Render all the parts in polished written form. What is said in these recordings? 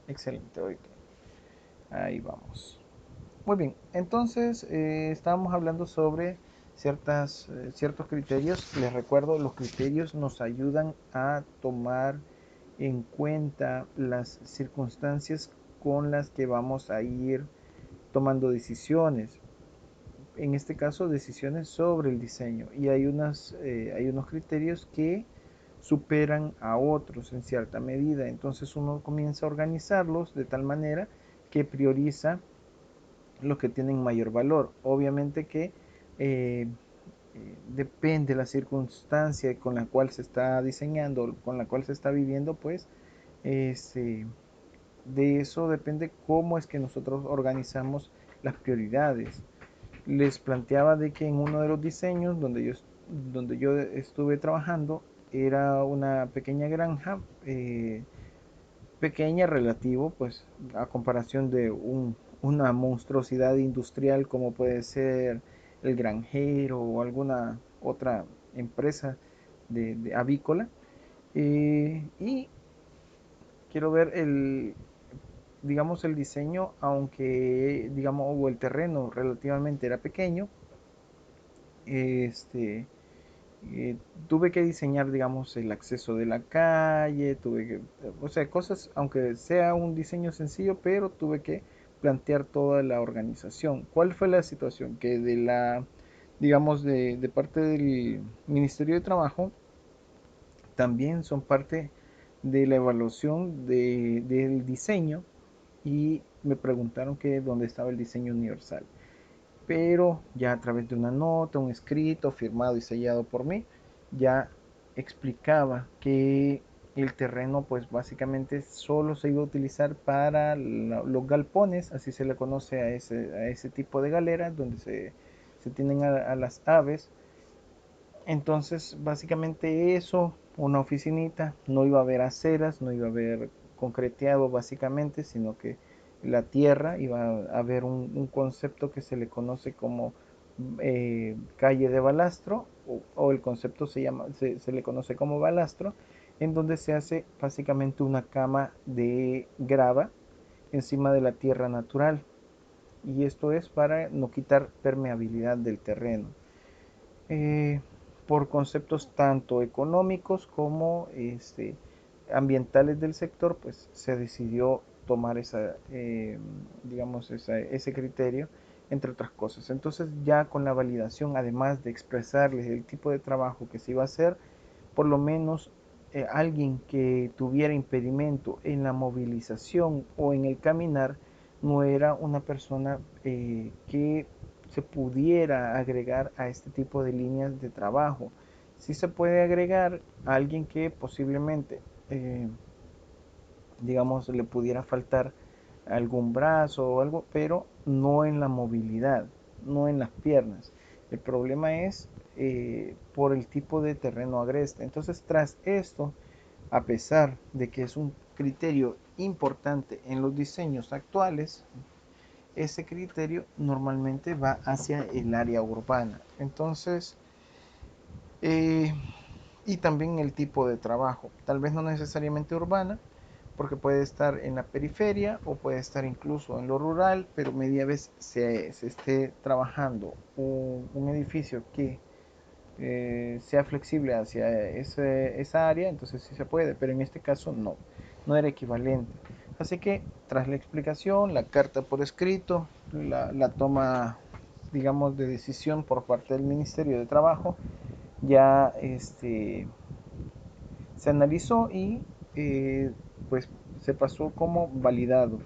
Excelente, ok. Ahí vamos. Muy bien, entonces estábamos hablando sobre ciertos criterios. Les recuerdo, los criterios nos ayudan a tomar en cuenta las circunstancias con las que vamos a ir tomando decisiones. En este caso, decisiones sobre el diseño. Y hay unos criterios que superan a otros en cierta medida. Entonces uno comienza a organizarlos de tal manera que prioriza los que tienen mayor valor. Obviamente que eh, depende de la circunstancia con la cual se está diseñando, con la cual se está viviendo, pues este, de eso depende cómo es que nosotros organizamos las prioridades. Les planteaba de que en uno de los diseños donde yo estuve trabajando era una pequeña granja, pequeña relativo, pues a comparación de una monstruosidad industrial como puede ser el granjero o alguna otra empresa de avícola. Y quiero ver digamos, el diseño, aunque, digamos, o el terreno relativamente era pequeño, este, eh, tuve que diseñar, digamos, el acceso de la calle, o sea, cosas, aunque sea un diseño sencillo, pero tuve que plantear toda la organización. ¿Cuál fue la situación? Que digamos, de parte del Ministerio de Trabajo, también son parte de la evaluación del diseño y me preguntaron que dónde estaba el diseño universal. Pero ya a través de una nota, un escrito firmado y sellado por mí, ya explicaba que el terreno pues básicamente solo se iba a utilizar para los galpones, así se le conoce a ese tipo de galeras donde se tienen a las aves. Entonces básicamente eso, una oficinita, no iba a haber aceras, no iba a haber concreteado básicamente, sino que la tierra iba a haber un concepto que se le conoce como calle de balastro o el concepto se le conoce como balastro, en donde se hace básicamente una cama de grava encima de la tierra natural, y esto es para no quitar permeabilidad del terreno. eh, por conceptos tanto económicos como ambientales del sector, pues se decidió tomar digamos, ese criterio, entre otras cosas. Entonces ya con la validación, además de expresarles el tipo de trabajo que se iba a hacer, por lo menos alguien que tuviera impedimento en la movilización o en el caminar no era una persona que se pudiera agregar a este tipo de líneas de trabajo. Sí se puede agregar a alguien que posiblemente, digamos, le pudiera faltar algún brazo o algo, pero no en la movilidad, no en las piernas. El problema es por el tipo de terreno agreste. Entonces, tras esto, a pesar de que es un criterio importante en los diseños actuales, ese criterio normalmente va hacia el área urbana. Entonces, eh, y también el tipo de trabajo, tal vez no necesariamente urbana, porque puede estar en la periferia o puede estar incluso en lo rural, pero media vez se esté trabajando un edificio que sea flexible hacia esa área, entonces sí se puede, pero en este caso no, no era equivalente. Así que tras la explicación, la carta por escrito, la toma, digamos, de decisión por parte del Ministerio de Trabajo, ya se analizó y pues se pasó como validado.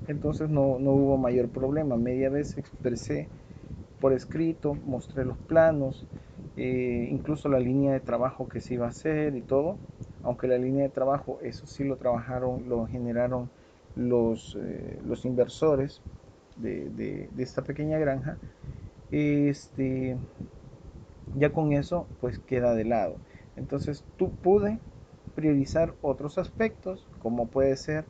Entonces no hubo mayor problema. Media vez expresé por escrito, mostré los planos, incluso la línea de trabajo que se iba a hacer y todo. Aunque la línea de trabajo, eso sí lo generaron los inversores de esta pequeña granja. Este, ya con eso pues queda de lado. Entonces tú pude priorizar otros aspectos como puede ser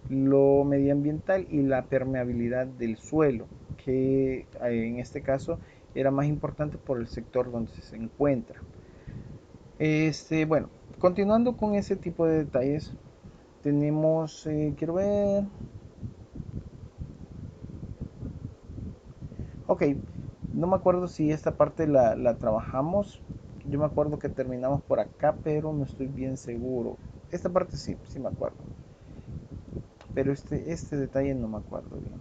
lo medioambiental y la permeabilidad del suelo, que en este caso era más importante por el sector donde se encuentra. Bueno, continuando con ese tipo de detalles, tenemos, quiero ver, ok, no me acuerdo si esta parte la trabajamos. Yo me acuerdo que terminamos por acá, pero no estoy bien seguro. Esta parte sí, sí me acuerdo. Pero este detalle no me acuerdo bien.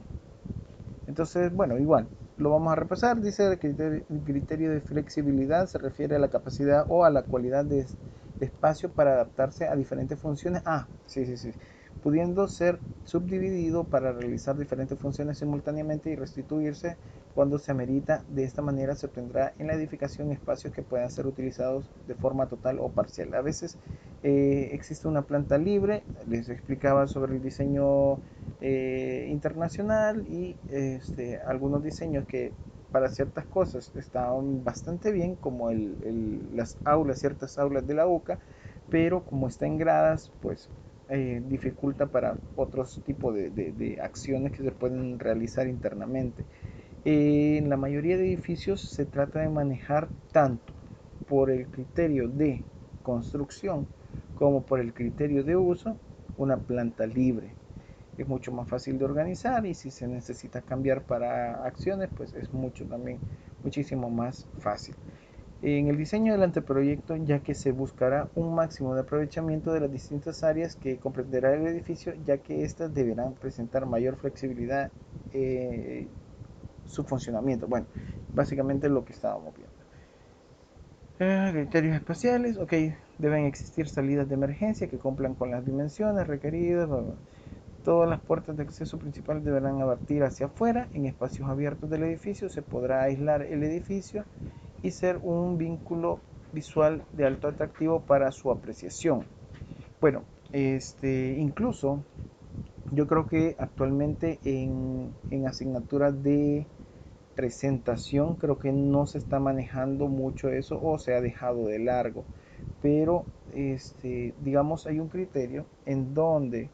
Entonces, bueno, igual, lo vamos a repasar. Dice el criterio de flexibilidad se refiere a la capacidad o a la cualidad de espacio para adaptarse a diferentes funciones. Ah, sí, sí, sí. Pudiendo ser subdividido para realizar diferentes funciones simultáneamente y restituirse cuando se amerita. De esta manera se obtendrá en la edificación espacios que puedan ser utilizados de forma total o parcial. A veces existe una planta libre, les explicaba sobre el diseño internacional y algunos diseños que para ciertas cosas estaban bastante bien, como las aulas, ciertas aulas de la UCA, pero como está en gradas, pues dificulta para otros tipos de acciones que se pueden realizar internamente. En la mayoría de edificios se trata de manejar tanto por el criterio de construcción como por el criterio de uso una planta libre. Es mucho más fácil de organizar y si se necesita cambiar para acciones, pues es mucho también, muchísimo más fácil. En el diseño del anteproyecto, ya que se buscará un máximo de aprovechamiento de las distintas áreas que comprenderá el edificio, ya que éstas deberán presentar mayor flexibilidad su funcionamiento. Bueno, básicamente lo que estábamos viendo. Criterios espaciales, ok, deben existir salidas de emergencia que cumplan con las dimensiones requeridas. Bla, bla. Todas las puertas de acceso principal deberán abatir hacia afuera. En espacios abiertos del edificio se podrá aislar el edificio y ser un vínculo visual de alto atractivo para su apreciación. Bueno, incluso yo creo que actualmente en asignaturas de presentación creo que no se está manejando mucho eso o se ha dejado de largo, pero digamos hay un criterio en donde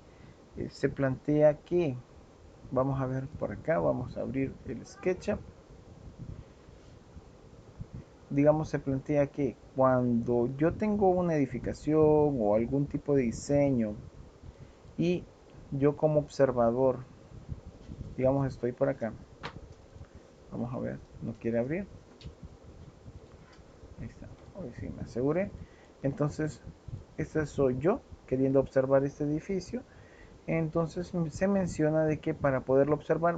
se plantea que, vamos a ver por acá, vamos a abrir el SketchUp, digamos se plantea que cuando yo tengo una edificación o algún tipo de diseño y yo como observador, digamos estoy por acá, vamos a ver, no quiere abrir, ahí está, hoy sí me aseguré, entonces este soy yo queriendo observar este edificio. Entonces se menciona de que para poderlo observar,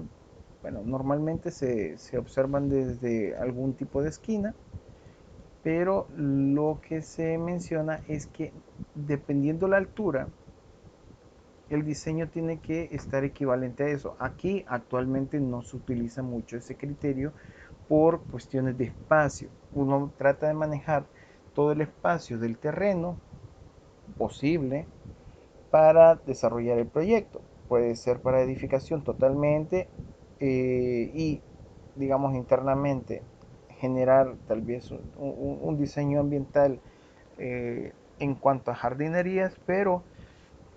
bueno, normalmente se observan desde algún tipo de esquina, pero lo que se menciona es que dependiendo la altura, el diseño tiene que estar equivalente a eso. Aquí actualmente no se utiliza mucho ese criterio por cuestiones de espacio. Uno trata de manejar todo el espacio del terreno posible para desarrollar el proyecto. Puede ser para edificación totalmente y, digamos, internamente generar tal vez un diseño ambiental en cuanto a jardinerías, pero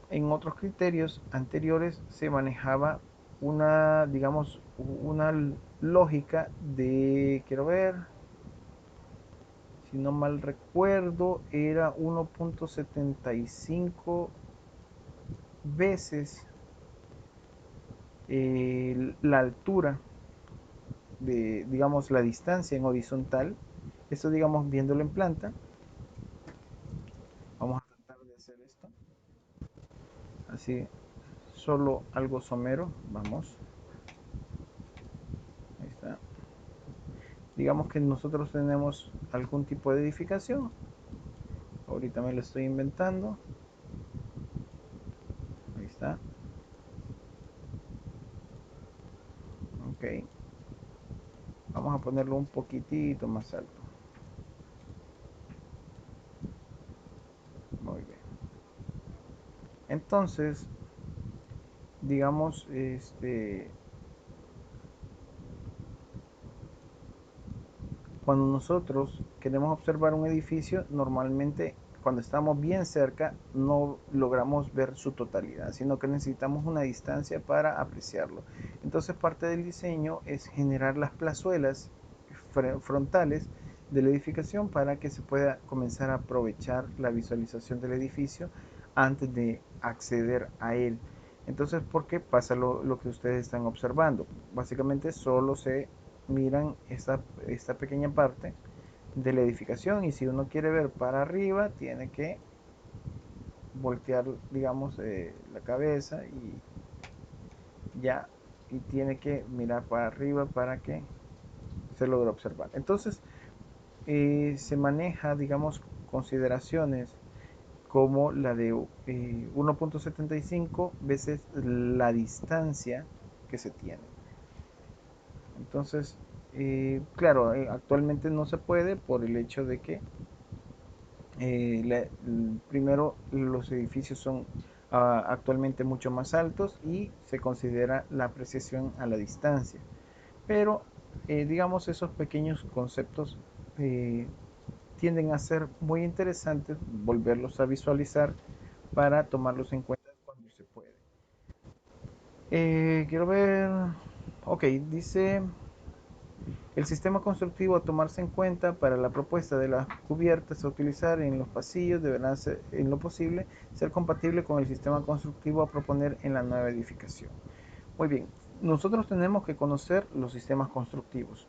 en otros criterios anteriores se manejaba una, digamos, una lógica de, quiero ver, si no mal recuerdo, era 1.75 veces la altura de, digamos, la distancia en horizontal. Esto, digamos, viéndolo en planta. Vamos a tratar de hacer esto. Así, solo algo somero. Vamos. Ahí está. Digamos que nosotros tenemos algún tipo de edificación. Ahorita me lo estoy inventando. Ahí está. Ok. Vamos a ponerlo un poquitito más alto. Muy bien. Entonces, digamos, cuando nosotros queremos observar un edificio, normalmente cuando estamos bien cerca no logramos ver su totalidad, sino que necesitamos una distancia para apreciarlo. Entonces parte del diseño es generar las plazuelas frontales de la edificación para que se pueda comenzar a aprovechar la visualización del edificio antes de acceder a él. Entonces, ¿por qué pasa lo que ustedes están observando? Básicamente solo se miran esta pequeña parte de la edificación, y si uno quiere ver para arriba tiene que voltear, digamos, la cabeza y ya, y tiene que mirar para arriba para que se logre observar. Entonces, se maneja, digamos, consideraciones como la de 1.75 veces la distancia que se tiene. Entonces, claro, actualmente no se puede por el hecho de que primero los edificios son actualmente mucho más altos y se considera la apreciación a la distancia. Pero digamos, esos pequeños conceptos eh, tienden a ser muy interesantes, volverlos a visualizar para tomarlos en cuenta cuando se puede. Quiero ver, ok, dice: el sistema constructivo a tomarse en cuenta para la propuesta de las cubiertas a utilizar en los pasillos deberá ser, en lo posible, ser compatible con el sistema constructivo a proponer en la nueva edificación. Muy bien, nosotros tenemos que conocer los sistemas constructivos.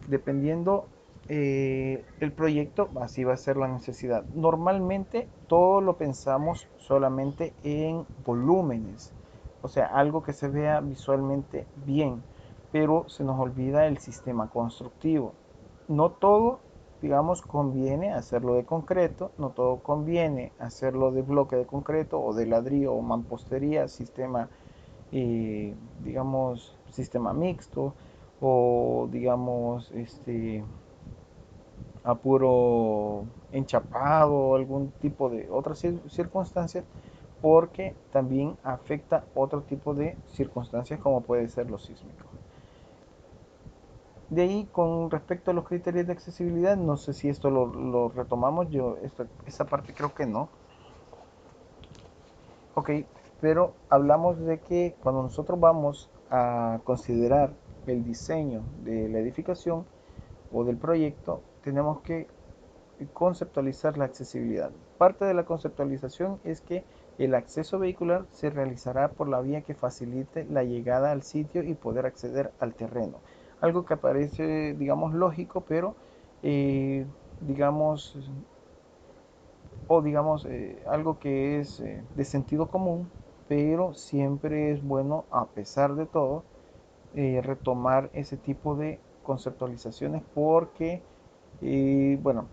Dependiendo el proyecto, así va a ser la necesidad. Normalmente todo lo pensamos solamente en volúmenes, o sea, algo que se vea visualmente bien, pero se nos olvida el sistema constructivo. No todo, digamos, conviene hacerlo de concreto, no todo conviene hacerlo de bloque de concreto o de ladrillo o mampostería, sistema, digamos, sistema mixto, o digamos, a puro enchapado o algún tipo de otras circunstancias, porque también afecta otro tipo de circunstancias como puede ser lo sísmico. De ahí, con respecto a los criterios de accesibilidad, no sé si esto lo retomamos, esta parte creo que no. Ok, pero hablamos de que cuando nosotros vamos a considerar el diseño de la edificación o del proyecto, tenemos que conceptualizar la accesibilidad. Parte de la conceptualización es que el acceso vehicular se realizará por la vía que facilite la llegada al sitio y poder acceder al terreno. Algo que parece, digamos, lógico, pero digamos, digamos, algo que es de sentido común, pero siempre es bueno, a pesar de todo, retomar ese tipo de conceptualizaciones porque, bueno,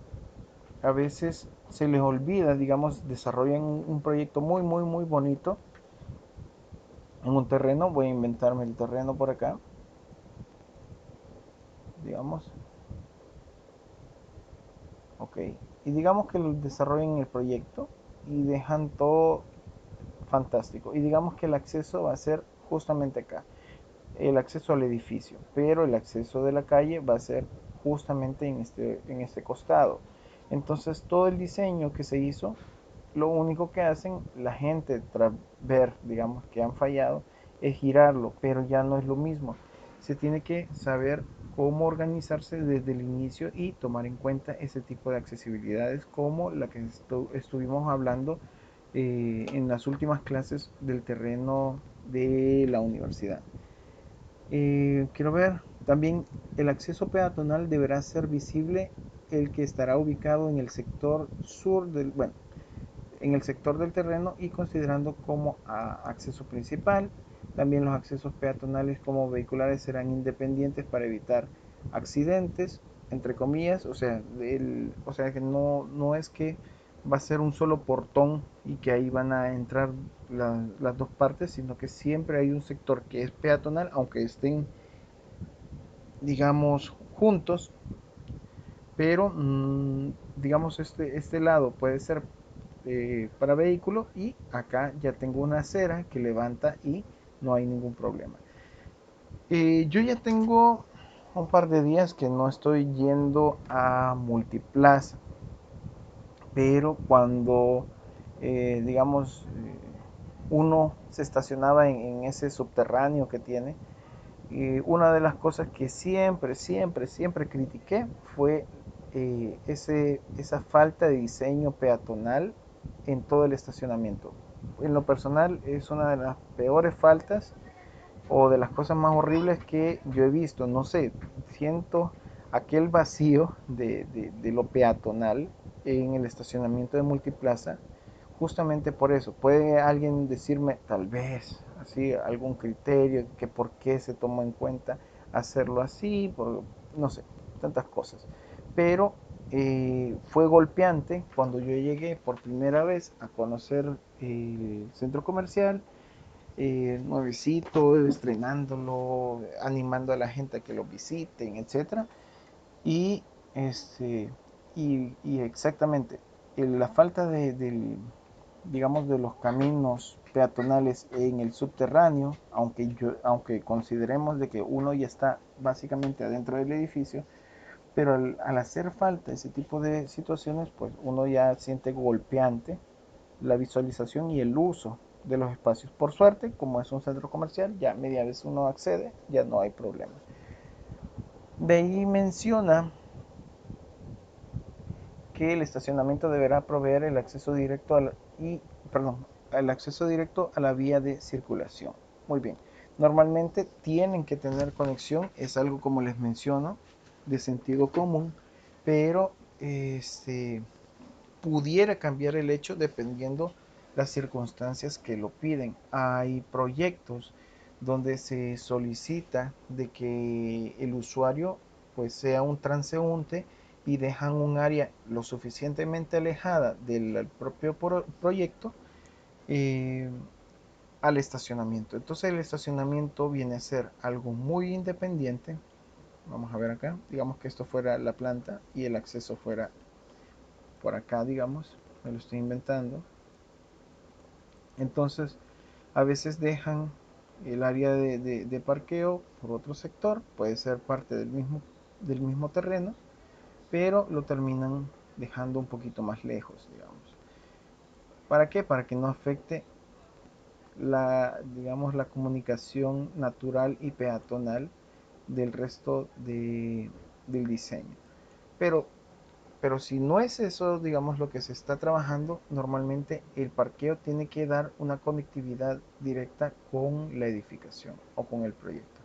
a veces se les olvida, digamos, desarrollan un proyecto muy, muy, muy bonito en un terreno. Voy a inventarme el terreno por acá, digamos, ok. Y digamos que desarrollan el proyecto y dejan todo fantástico. Y digamos que el acceso va a ser justamente acá, el acceso al edificio, pero el acceso de la calle va a ser justamente en este costado. Entonces todo el diseño que se hizo, lo único que hacen la gente tras ver, digamos, que han fallado, es girarlo, pero ya no es lo mismo. Se tiene que saber cómo organizarse desde el inicio y tomar en cuenta ese tipo de accesibilidades como la que estuvimos hablando en las últimas clases del terreno de la universidad. Quiero ver, también el acceso peatonal deberá ser visible, el que estará ubicado en el sector sur del, bueno, en el sector del terreno y considerando como acceso principal. También los accesos peatonales como vehiculares serán independientes para evitar accidentes, entre comillas, o sea que no es que va a ser un solo portón y que ahí van a entrar las dos partes, sino que siempre hay un sector que es peatonal, aunque estén, digamos, juntos, pero digamos, este lado puede ser para vehículo y acá ya tengo una acera que levanta y no hay ningún problema. Yo ya tengo un par de días que no estoy yendo a Multiplaza, pero cuando, digamos, uno se estacionaba en ese subterráneo que tiene, una de las cosas que siempre, siempre, siempre critiqué fue esa falta de diseño peatonal en todo el estacionamiento. en lo personal es una de las peores faltas o de las cosas más horribles que yo he visto. No sé, siento aquel vacío de lo peatonal en el estacionamiento de Multiplaza, justamente por eso. Puede alguien decirme, tal vez, así, algún criterio, que por qué se tomó en cuenta hacerlo así, por, no sé, tantas cosas. Pero fue golpeante cuando yo llegué por primera vez a conocer el centro comercial, nuevecito, estrenándolo, animando a la gente a que lo visiten, etcétera. Y, este, y exactamente, la falta digamos, de los caminos peatonales en el subterráneo, aunque consideremos de que uno ya está básicamente adentro del edificio, pero al hacer falta ese tipo de situaciones, pues uno ya siente golpeante la visualización y el uso de los espacios. Por suerte, como es un centro comercial, ya media vez uno accede, ya no hay problema. De ahí menciona que el estacionamiento deberá proveer el acceso directo perdón, el acceso directo a la vía de circulación. Muy bien. Normalmente tienen que tener conexión, es algo como les menciono, de sentido común, pero pudiera cambiar el hecho dependiendo las circunstancias que lo piden. Hay proyectos donde se solicita de que el usuario pues sea un transeúnte y dejan un área lo suficientemente alejada del propio proyecto, eh, al estacionamiento. Entonces el estacionamiento viene a ser algo muy independiente. Vamos a ver acá, digamos que esto fuera la planta y el acceso fuera por acá, digamos, me lo estoy inventando. Entonces, a veces dejan el área de parqueo por otro sector, puede ser parte del mismo terreno, pero lo terminan dejando un poquito más lejos, digamos. ¿Para qué? Para que no afecte digamos, la comunicación natural y peatonal del resto del diseño. Pero Pero si no es eso, digamos, lo que se está trabajando, normalmente el parqueo tiene que dar una conectividad directa con la edificación o con el proyecto.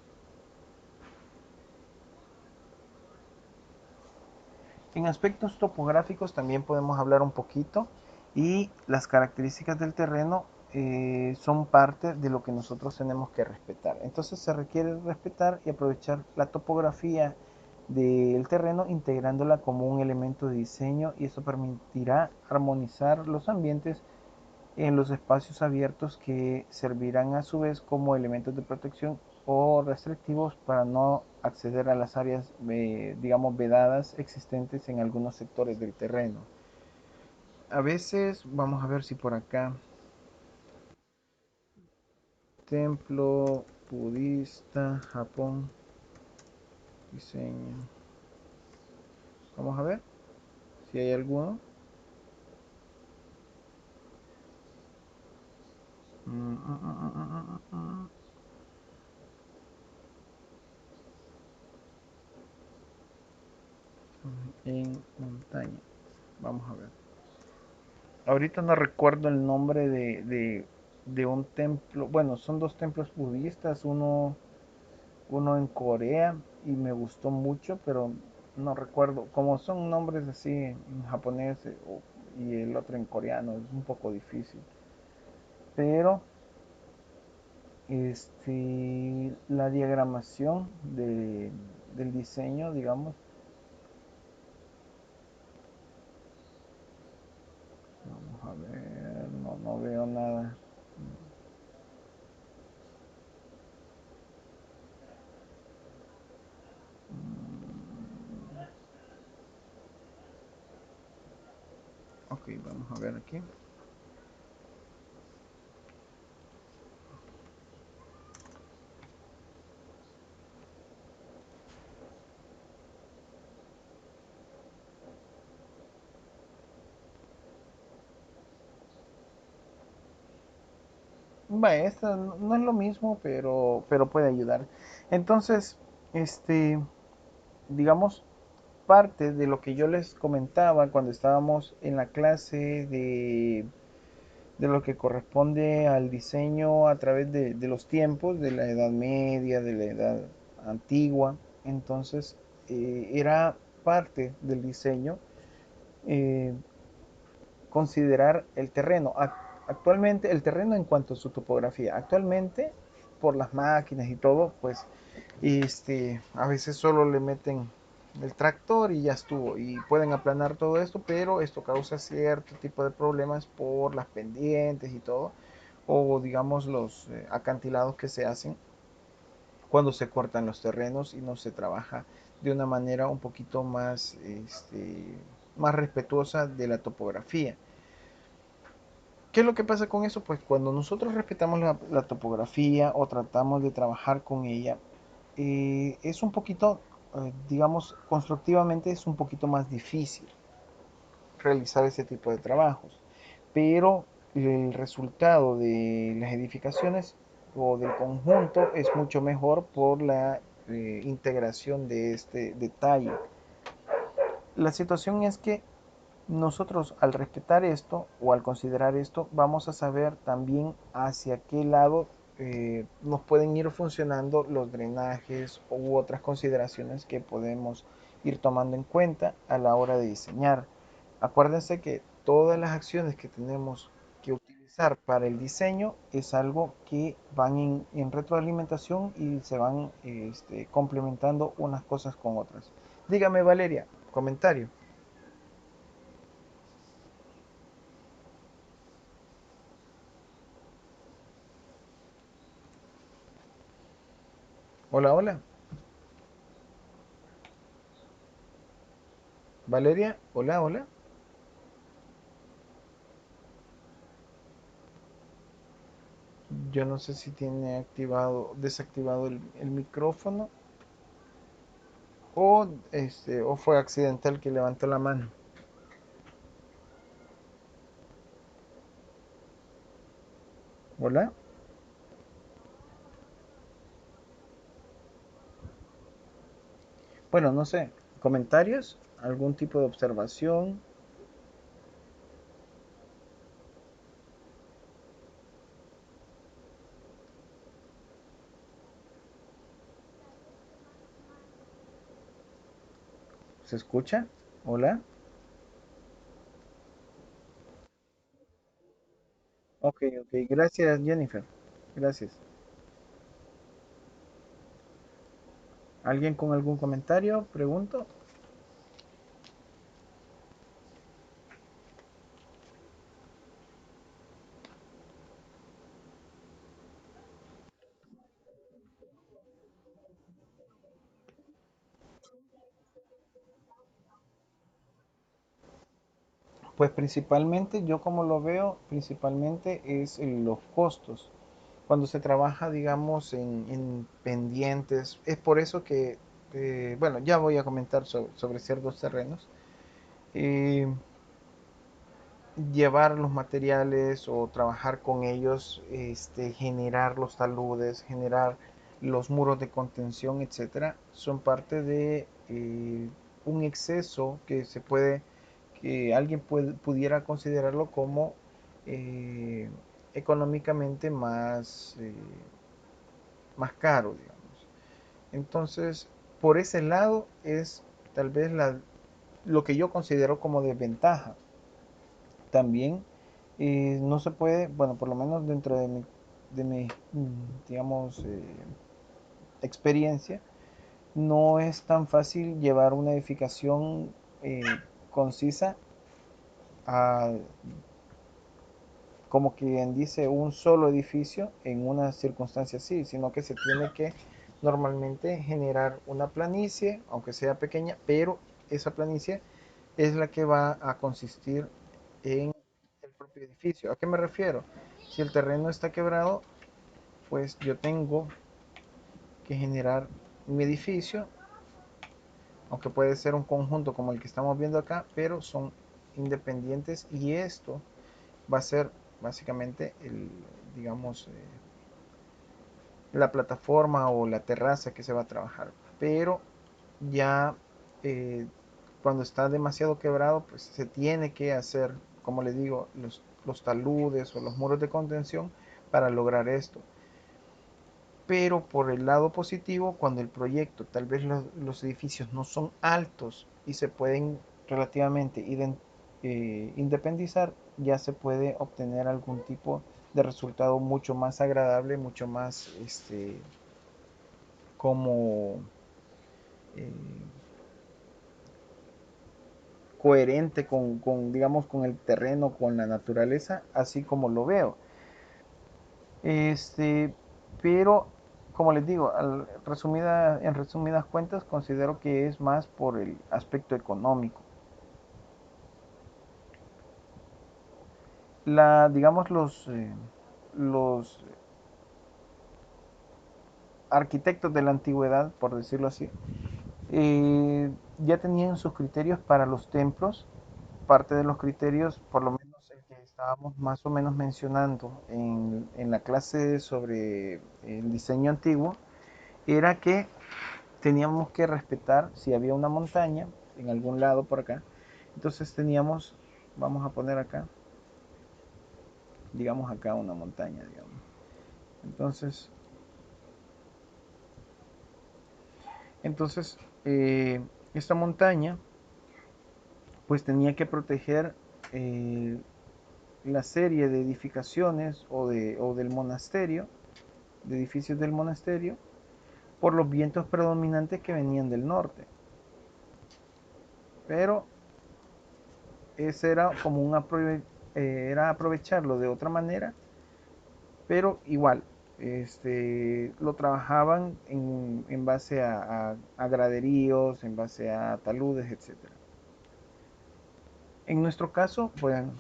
En aspectos topográficos también podemos hablar un poquito y las características del terreno son parte de lo que nosotros tenemos que respetar. Entonces se requiere respetar y aprovechar la topografía del terreno integrándola como un elemento de diseño y eso permitirá armonizar los ambientes en los espacios abiertos que servirán a su vez como elementos de protección o restrictivos para no acceder a las áreas, digamos, vedadas existentes en algunos sectores del terreno. A veces, vamos a ver si por acá, templo budista, Japón, diseño. Vamos a ver si hay alguno. Mm, mm, mm, mm, mm, mm. En montaña. Vamos a ver. Ahorita no recuerdo el nombre de un templo. Bueno, son dos templos budistas, uno en Corea y me gustó mucho, pero no recuerdo. Como son nombres así en japonés, y el otro en coreano, es un poco difícil. Pero la diagramación del diseño, digamos, vamos a ver, no veo nada. Ok, vamos a ver aquí. Bueno, esto no es lo mismo, pero puede ayudar. Entonces, este, digamos, parte de lo que yo les comentaba cuando estábamos en la clase de lo que corresponde al diseño a través de los tiempos, de la Edad Media, de la Edad Antigua. Entonces, era parte del diseño eh, considerar el terreno. Actualmente, el terreno en cuanto a su topografía, actualmente, por las máquinas y todo, pues a veces solo le meten el tractor y ya estuvo. Y pueden aplanar todo esto, pero esto causa cierto tipo de problemas por las pendientes y todo. O digamos los acantilados que se hacen cuando se cortan los terrenos y no se trabaja de una manera un poquito más, más respetuosa de la topografía. ¿Qué es lo que pasa con eso? Pues cuando nosotros respetamos la topografía o tratamos de trabajar con ella, es un poquito, digamos, constructivamente es un poquito más difícil realizar ese tipo de trabajos, pero el resultado de las edificaciones o del conjunto es mucho mejor por la integración de este detalle. La situación es que nosotros al respetar esto o al considerar esto, vamos a saber también hacia qué lado nos pueden ir funcionando los drenajes u otras consideraciones que podemos ir tomando en cuenta a la hora de diseñar. Acuérdense que todas las acciones que tenemos que utilizar para el diseño es algo que van en retroalimentación y se van complementando unas cosas con otras. Dígame, Valeria, comentario. Hola, hola. Valeria, hola, hola. Yo no sé si tiene activado, desactivado el micrófono o fue accidental que levantó la mano. Hola. Bueno, no sé. ¿Comentarios? ¿Algún tipo de observación? ¿Se escucha? Hola. Ok, ok. Gracias, Jennifer. Gracias. ¿Alguien con algún comentario? Pregunto. Pues principalmente, yo como lo veo, principalmente es los costos. Cuando se trabaja, digamos, en pendientes, es por eso que, bueno, ya voy a comentar sobre ciertos terrenos. eh, Llevar los materiales o trabajar con ellos, generar los taludes, generar los muros de contención, etcétera, son parte de un exceso que se puede, que alguien pudiera considerarlo como eh, económicamente más caro, digamos. Entonces, por ese lado es tal vez lo que yo considero como desventaja. También no se puede, bueno, por lo menos dentro de mi digamos, experiencia, no es tan fácil llevar una edificación eh, concisa a, como quien dice, un solo edificio en una circunstancia así, sino que se tiene que normalmente generar una planicie, aunque sea pequeña, pero esa planicie es la que va a consistir en el propio edificio. ¿A qué me refiero? Si el terreno está quebrado, pues yo tengo que generar mi edificio, aunque puede ser un conjunto como el que estamos viendo acá, pero son independientes y esto va a ser básicamente digamos, la plataforma o la terraza que se va a trabajar. Pero ya cuando está demasiado quebrado, pues se tiene que hacer, como le digo, los taludes o los muros de contención para lograr esto. Pero por el lado positivo, cuando el proyecto, tal vez los edificios no son altos y se pueden relativamente independizar, ya se puede obtener algún tipo de resultado mucho más agradable, mucho más como eh, coherente digamos, con el terreno, con la naturaleza, así como lo veo. Este, pero, como les digo, en resumidas cuentas, considero que es más por el aspecto económico. Digamos, los arquitectos de la antigüedad, por decirlo así, ya tenían sus criterios para los templos. Parte de los criterios, por lo menos el que estábamos más o menos mencionando en la clase sobre el diseño antiguo, era que teníamos que respetar si había una montaña en algún lado por acá. Entonces teníamos, vamos a poner acá, digamos acá una montaña, digamos. Entonces, entonces esta montaña pues tenía que proteger eh, la serie de edificaciones o del monasterio, de edificios del monasterio, por los vientos predominantes que venían del norte. Pero ese era como era aprovecharlo de otra manera, pero igual, lo trabajaban en base a graderíos, en base a taludes, etcétera. En nuestro caso, bueno,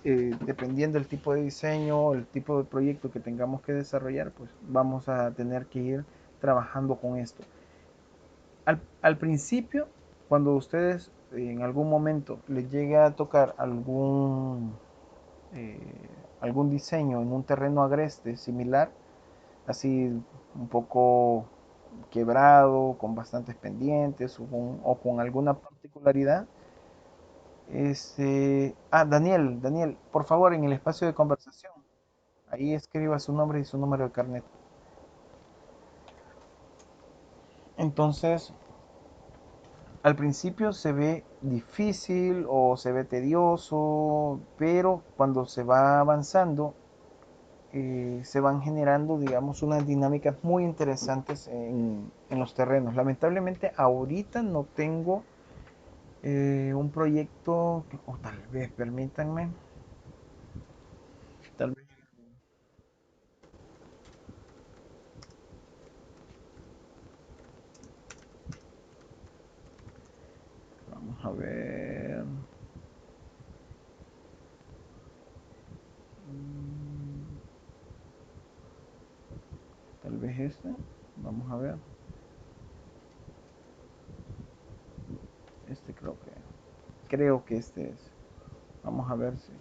dependiendo del tipo de diseño, el tipo de proyecto que tengamos que desarrollar, pues vamos a tener que ir trabajando con esto. Al principio, cuando ustedes en algún momento les llegue a tocar eh, algún diseño en un terreno agreste similar, así un poco quebrado, con bastantes pendientes o con alguna particularidad, Daniel, por favor, en el espacio de conversación, ahí escriba su nombre y su número de carnet. Entonces, al principio se ve difícil o se ve tedioso, pero cuando se va avanzando, se van generando, digamos, unas dinámicas muy interesantes en los terrenos. Lamentablemente, ahorita no tengo un proyecto, o tal vez, permítanme, tal vez, vamos a ver, mm, tal vez vamos a ver, creo que este es, vamos a ver si,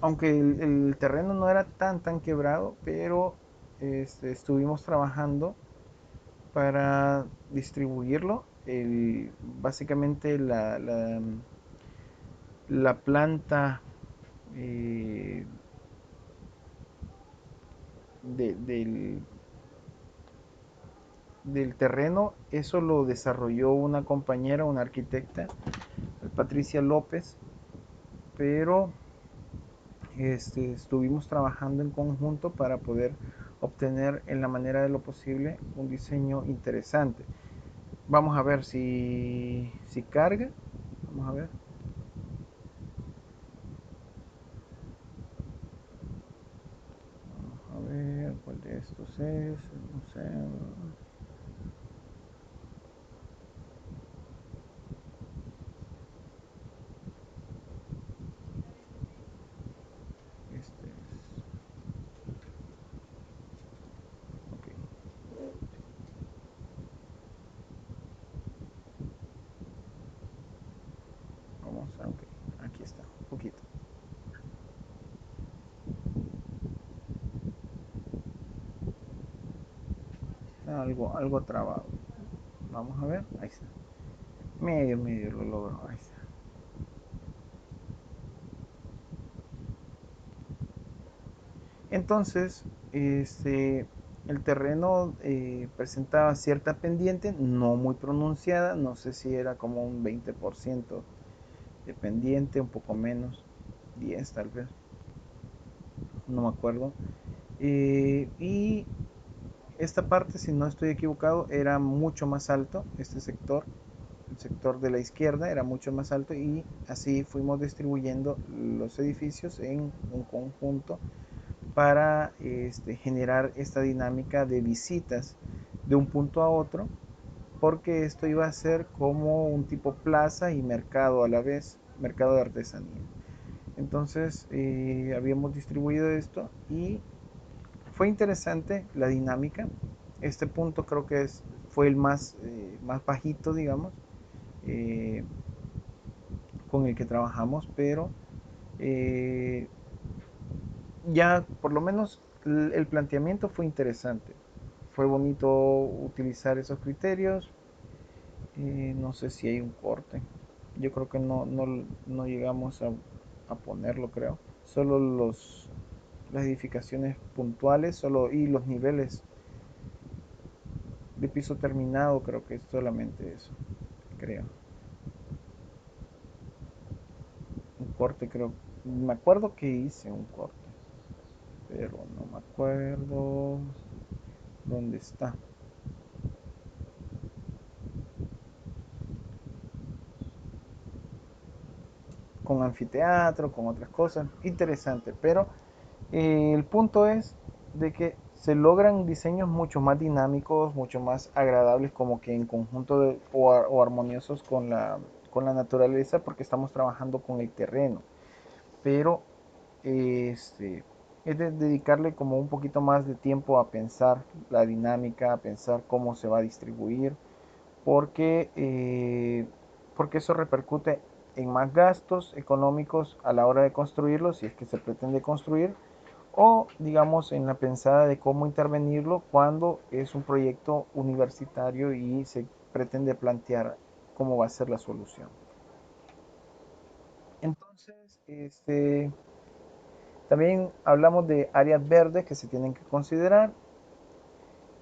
aunque el terreno no era tan quebrado, pero estuvimos trabajando para distribuirlo. Básicamente la planta eh, de- del, del terreno, eso lo desarrolló una compañera, una arquitecta, Patricia López, pero estuvimos trabajando en conjunto para poder obtener en la manera de lo posible un diseño interesante. Vamos a ver si carga. Vamos a ver. Vamos a ver cuál de estos es. No sé. Este es. Ok. Vamos a. Ok. Aquí está. Un poquito. Algo trabado. Vamos a ver. Ahí está. Medio lo logro. Ahí está. Entonces, el terreno presentaba cierta pendiente, no muy pronunciada, no sé si era como un 20% de pendiente, un poco menos, 10 tal vez, no me acuerdo. Y esta parte, si no estoy equivocado, era mucho más alto, este sector, el sector de la izquierda era mucho más alto y así fuimos distribuyendo los edificios en un conjunto para generar esta dinámica de visitas de un punto a otro, porque esto iba a ser como un tipo plaza y mercado a la vez, mercado de artesanía. Entonces habíamos distribuido esto y fue interesante la dinámica. Este punto creo que fue el más bajito, digamos, eh, con el que trabajamos, pero eh, ya por lo menos el planteamiento fue interesante. Fue bonito utilizar esos criterios. No sé si hay un corte. Yo creo que no llegamos a ponerlo, creo. Solo las edificaciones puntuales solo, y los niveles de piso terminado, creo que es solamente eso, creo. Un corte, creo. Me acuerdo que hice un corte, pero no me acuerdo dónde está. Con anfiteatro, con otras cosas, interesante, pero el punto es de que se logran diseños mucho más dinámicos, mucho más agradables, como que en conjunto o armoniosos con la naturaleza, porque estamos trabajando con el terreno. Pero es de dedicarle como un poquito más de tiempo a pensar la dinámica, a pensar cómo se va a distribuir, porque, porque eso repercute en más gastos económicos a la hora de construirlo, si es que se pretende construir, o digamos en la pensada de cómo intervenirlo cuando es un proyecto universitario y se pretende plantear cómo va a ser la solución. Entonces, también hablamos de áreas verdes que se tienen que considerar.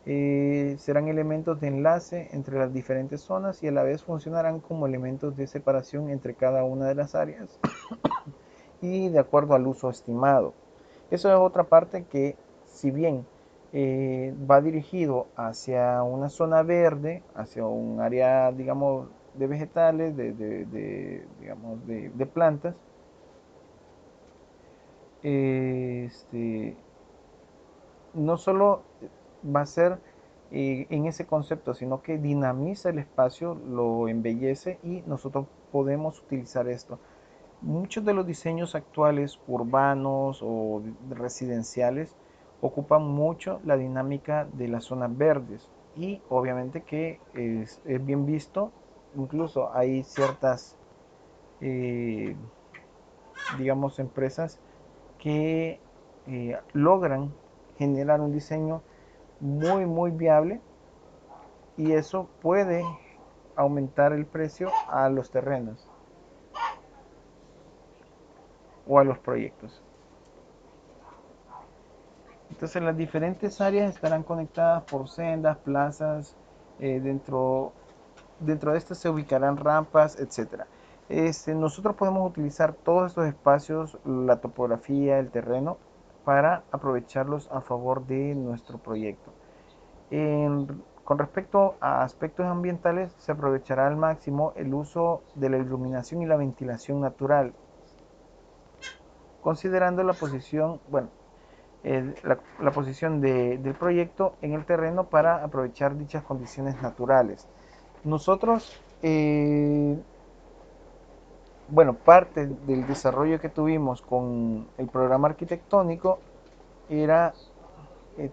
Serán elementos de enlace entre las diferentes zonas y a la vez funcionarán como elementos de separación entre cada una de las áreas y de acuerdo al uso estimado. Eso es otra parte que, si bien va dirigido hacia una zona verde, hacia un área, digamos, de vegetales, digamos, de plantas, este, no solo va a ser en ese concepto, sino que dinamiza el espacio, lo embellece y nosotros podemos utilizar esto. Muchos de los diseños actuales urbanos o residenciales ocupan mucho la dinámica de las zonas verdes y obviamente que es bien visto, incluso hay ciertas, eh, digamos, empresas que logran generar un diseño muy viable y eso puede aumentar el precio a los terrenos o a los proyectos. Entonces las diferentes áreas estarán conectadas por sendas, plazas, dentro de estas se ubicarán rampas, etcétera. Nosotros podemos utilizar todos estos espacios, la topografía, el terreno, para aprovecharlos a favor de nuestro proyecto. Con respecto a aspectos ambientales, se aprovechará al máximo el uso de la iluminación y la ventilación natural, considerando la posición, bueno, la posición del proyecto en el terreno para aprovechar dichas condiciones naturales. Nosotros, bueno, parte del desarrollo que tuvimos con el programa arquitectónico era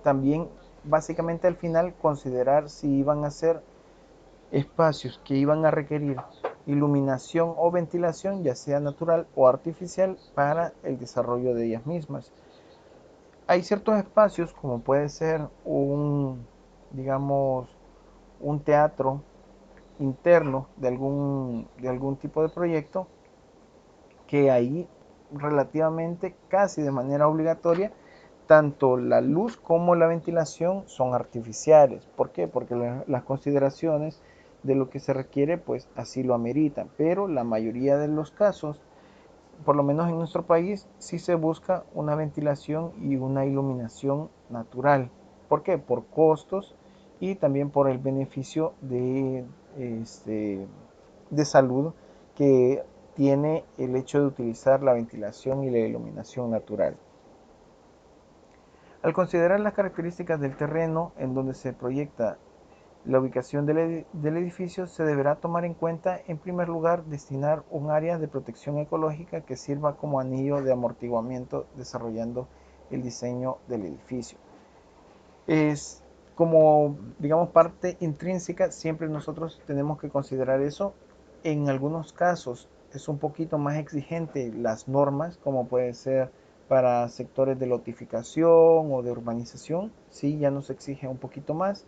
también básicamente al final considerar si iban a ser espacios que iban a requerir iluminación o ventilación, ya sea natural o artificial, para el desarrollo de ellas mismas. Hay ciertos espacios, como puede ser digamos, un teatro interno de algún tipo de proyecto, que ahí relativamente casi de manera obligatoria tanto la luz como la ventilación son artificiales. ¿Por qué? Porque las consideraciones de lo que se requiere, pues así lo ameritan. Pero la mayoría de los casos, por lo menos en nuestro país, sí se busca una ventilación y una iluminación natural. ¿Por qué? Por costos y también por el beneficio este, de salud que tiene el hecho de utilizar la ventilación y la iluminación natural. Al considerar las características del terreno en donde se proyecta la ubicación del edificio, se deberá tomar en cuenta, en primer lugar, destinar un área de protección ecológica que sirva como anillo de amortiguamiento desarrollando el diseño del edificio. Es como, digamos, parte intrínseca, siempre nosotros tenemos que considerar eso. En algunos casos es un poquito más exigente las normas, como puede ser para sectores de lotificación o de urbanización, sí, ya nos exige un poquito más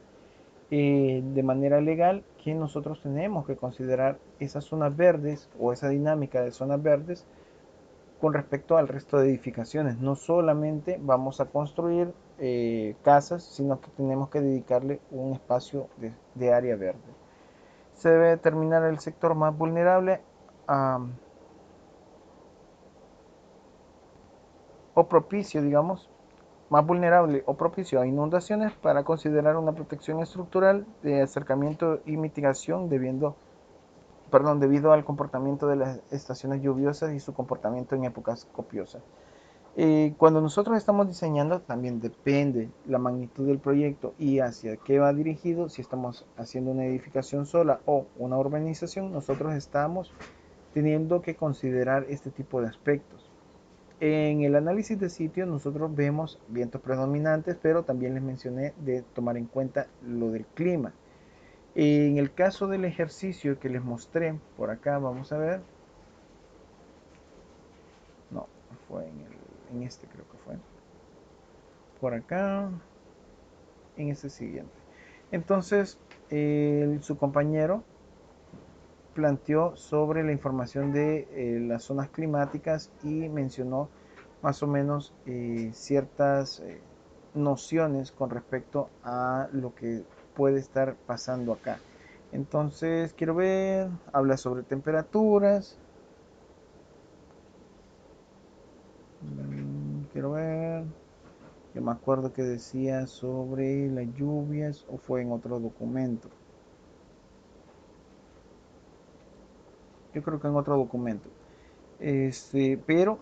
de manera legal que nosotros tenemos que considerar esas zonas verdes o esa dinámica de zonas verdes con respecto al resto de edificaciones. No solamente vamos a construir casas, sino que tenemos que dedicarle un espacio de área verde. Se debe determinar el sector más vulnerable o propicio, digamos, más vulnerable o propicio a inundaciones para considerar una protección estructural de acercamiento y mitigación debido al comportamiento de las estaciones lluviosas y su comportamiento en épocas copiosas. Cuando nosotros estamos diseñando, también depende la magnitud del proyecto y hacia qué va dirigido. Si estamos haciendo una edificación sola o una urbanización, nosotros estamos teniendo que considerar este tipo de aspectos. En el análisis de sitio nosotros vemos vientos predominantes, pero también les mencioné de tomar en cuenta lo del clima. En el caso del ejercicio que les mostré por acá, vamos a ver. No, fue en este creo que fue. Por acá, en este siguiente. Entonces, su compañero planteó sobre la información de las zonas climáticas y mencionó más o menos ciertas nociones con respecto a lo que puede estar pasando acá. Entonces, quiero ver, habla sobre temperaturas. Quiero ver. Yo me acuerdo que decía sobre las lluvias o fue en otro documento. Yo creo que en otro documento. Pero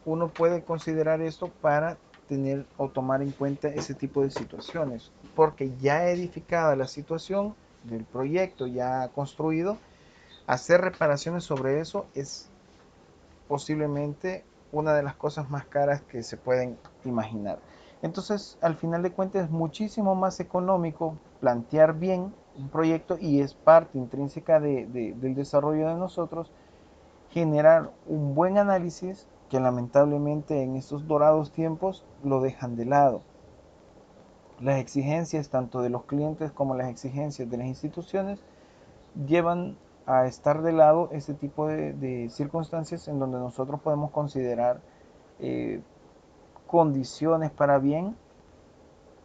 uno puede considerar esto para tener o tomar en cuenta ese tipo de situaciones, porque ya edificada la situación del proyecto, ya construido, hacer reparaciones sobre eso es posiblemente una de las cosas más caras que se pueden imaginar. Entonces, al final de cuentas, es muchísimo más económico plantear bien un proyecto y es parte intrínseca del desarrollo de nosotros generar un buen análisis que lamentablemente en estos dorados tiempos lo dejan de lado. Las exigencias tanto de los clientes como las exigencias de las instituciones llevan a estar de lado este tipo de circunstancias en donde nosotros podemos considerar eh, condiciones para bien,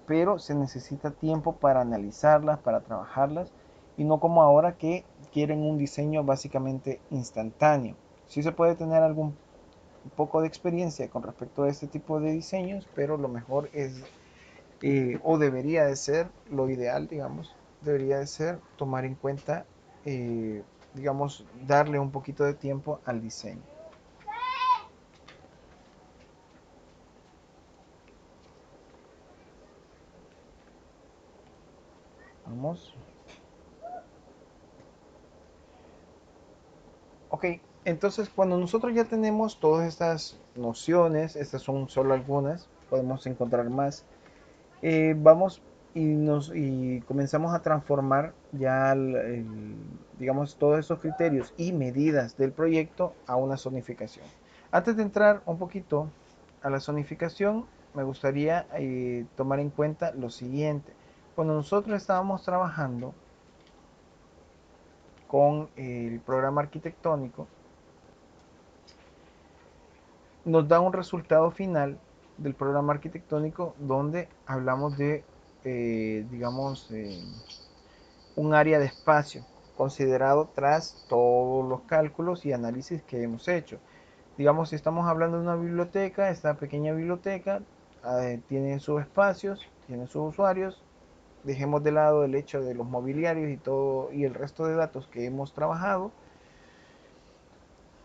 pero se necesita tiempo para analizarlas, para trabajarlas, y no como ahora que quieren un diseño básicamente instantáneo. Sí se puede tener algún poco de experiencia con respecto a este tipo de diseños, pero lo mejor es, o debería de ser, lo ideal, digamos, debería de ser tomar en cuenta, digamos, darle un poquito de tiempo al diseño. Vamos. Ok, entonces cuando nosotros ya tenemos todas estas nociones, estas son solo algunas, podemos encontrar más, vamos y comenzamos a transformar ya, digamos, todos esos criterios y medidas del proyecto a una zonificación. Antes de entrar un poquito a la zonificación, me gustaría tomar en cuenta lo siguiente. Cuando nosotros estábamos trabajando con el programa arquitectónico, nos da un resultado final del programa arquitectónico donde hablamos de, digamos, un área de espacio considerado tras todos los cálculos y análisis que hemos hecho. Digamos, si estamos hablando de una biblioteca, esta pequeña biblioteca tiene sus espacios, tiene sus usuarios. Dejemos de lado el hecho de los mobiliarios y todo y el resto de datos que hemos trabajado.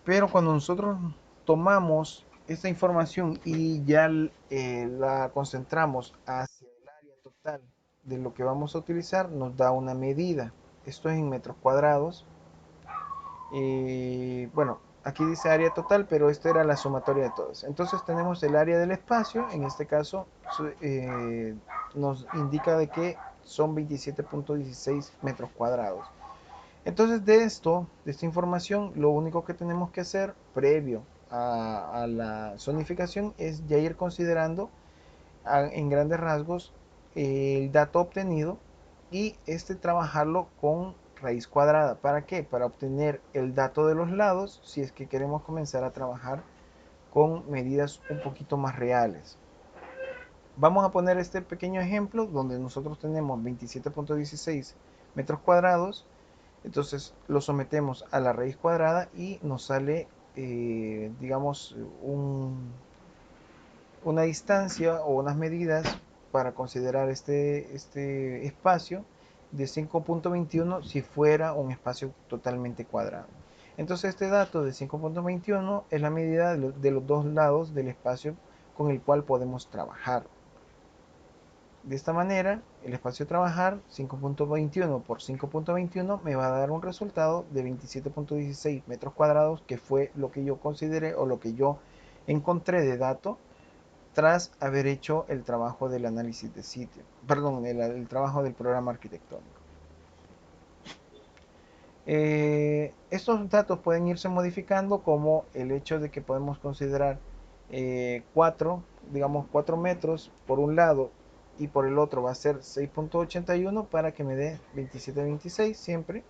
Pero cuando nosotros tomamos esta información y ya la concentramos hacia el área total de lo que vamos a utilizar, nos da una medida. Esto es en metros cuadrados. Y bueno, aquí dice área total, pero esta era la sumatoria de todas. Entonces tenemos el área del espacio, en este caso nos indica de que son 27.16 metros cuadrados. Entonces de esto, de esta información, lo único que tenemos que hacer previo a la zonificación es ya ir considerando en grandes rasgos el dato obtenido y este trabajarlo con raíz cuadrada. ¿Para qué? Para obtener el dato de los lados si es que queremos comenzar a trabajar con medidas un poquito más reales. Vamos a poner este pequeño ejemplo donde nosotros tenemos 27.16 metros cuadrados. Entonces lo sometemos a la raíz cuadrada y nos sale, digamos, una distancia o unas medidas para considerar este espacio de 5.21 si fuera un espacio totalmente cuadrado. Entonces este dato de 5.21 es la medida de los dos lados del espacio con el cual podemos trabajar. De esta manera, el espacio a trabajar 5.21 por 5.21 me va a dar un resultado de 27.16 metros cuadrados, que fue lo que yo consideré o lo que yo encontré de dato tras haber hecho el trabajo del análisis de sitio, perdón, el trabajo del programa arquitectónico. Estos datos pueden irse modificando como el hecho de que podemos considerar 4, digamos 4 metros por un lado y por el otro va a ser 6.81 para que me dé 27.26 siempre.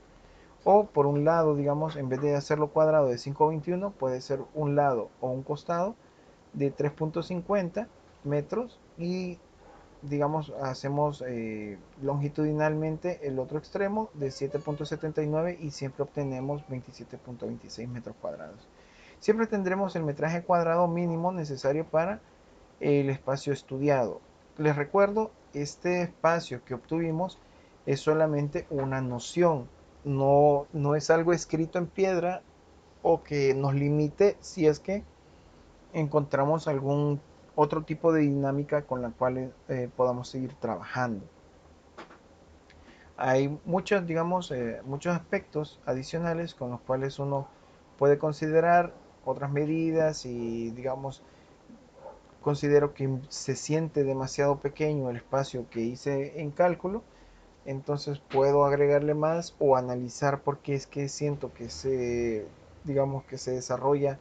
O por un lado, digamos, en vez de hacerlo cuadrado de 5.21, puede ser un lado o un costado de 3.50 metros y digamos hacemos longitudinalmente el otro extremo de 7.79 y siempre obtenemos 27.26 metros cuadrados. Siempre tendremos el metraje cuadrado mínimo necesario para el espacio estudiado. Les recuerdo, este espacio que obtuvimos es solamente una noción, no es algo escrito en piedra o que nos limite si es que encontramos algún otro tipo de dinámica con la cual podamos seguir trabajando. Hay muchos, digamos, muchos aspectos adicionales con los cuales uno puede considerar otras medidas y, digamos, considero que se siente demasiado pequeño el espacio que hice en cálculo, entonces puedo agregarle más o analizar por qué es que siento que digamos, que se desarrolla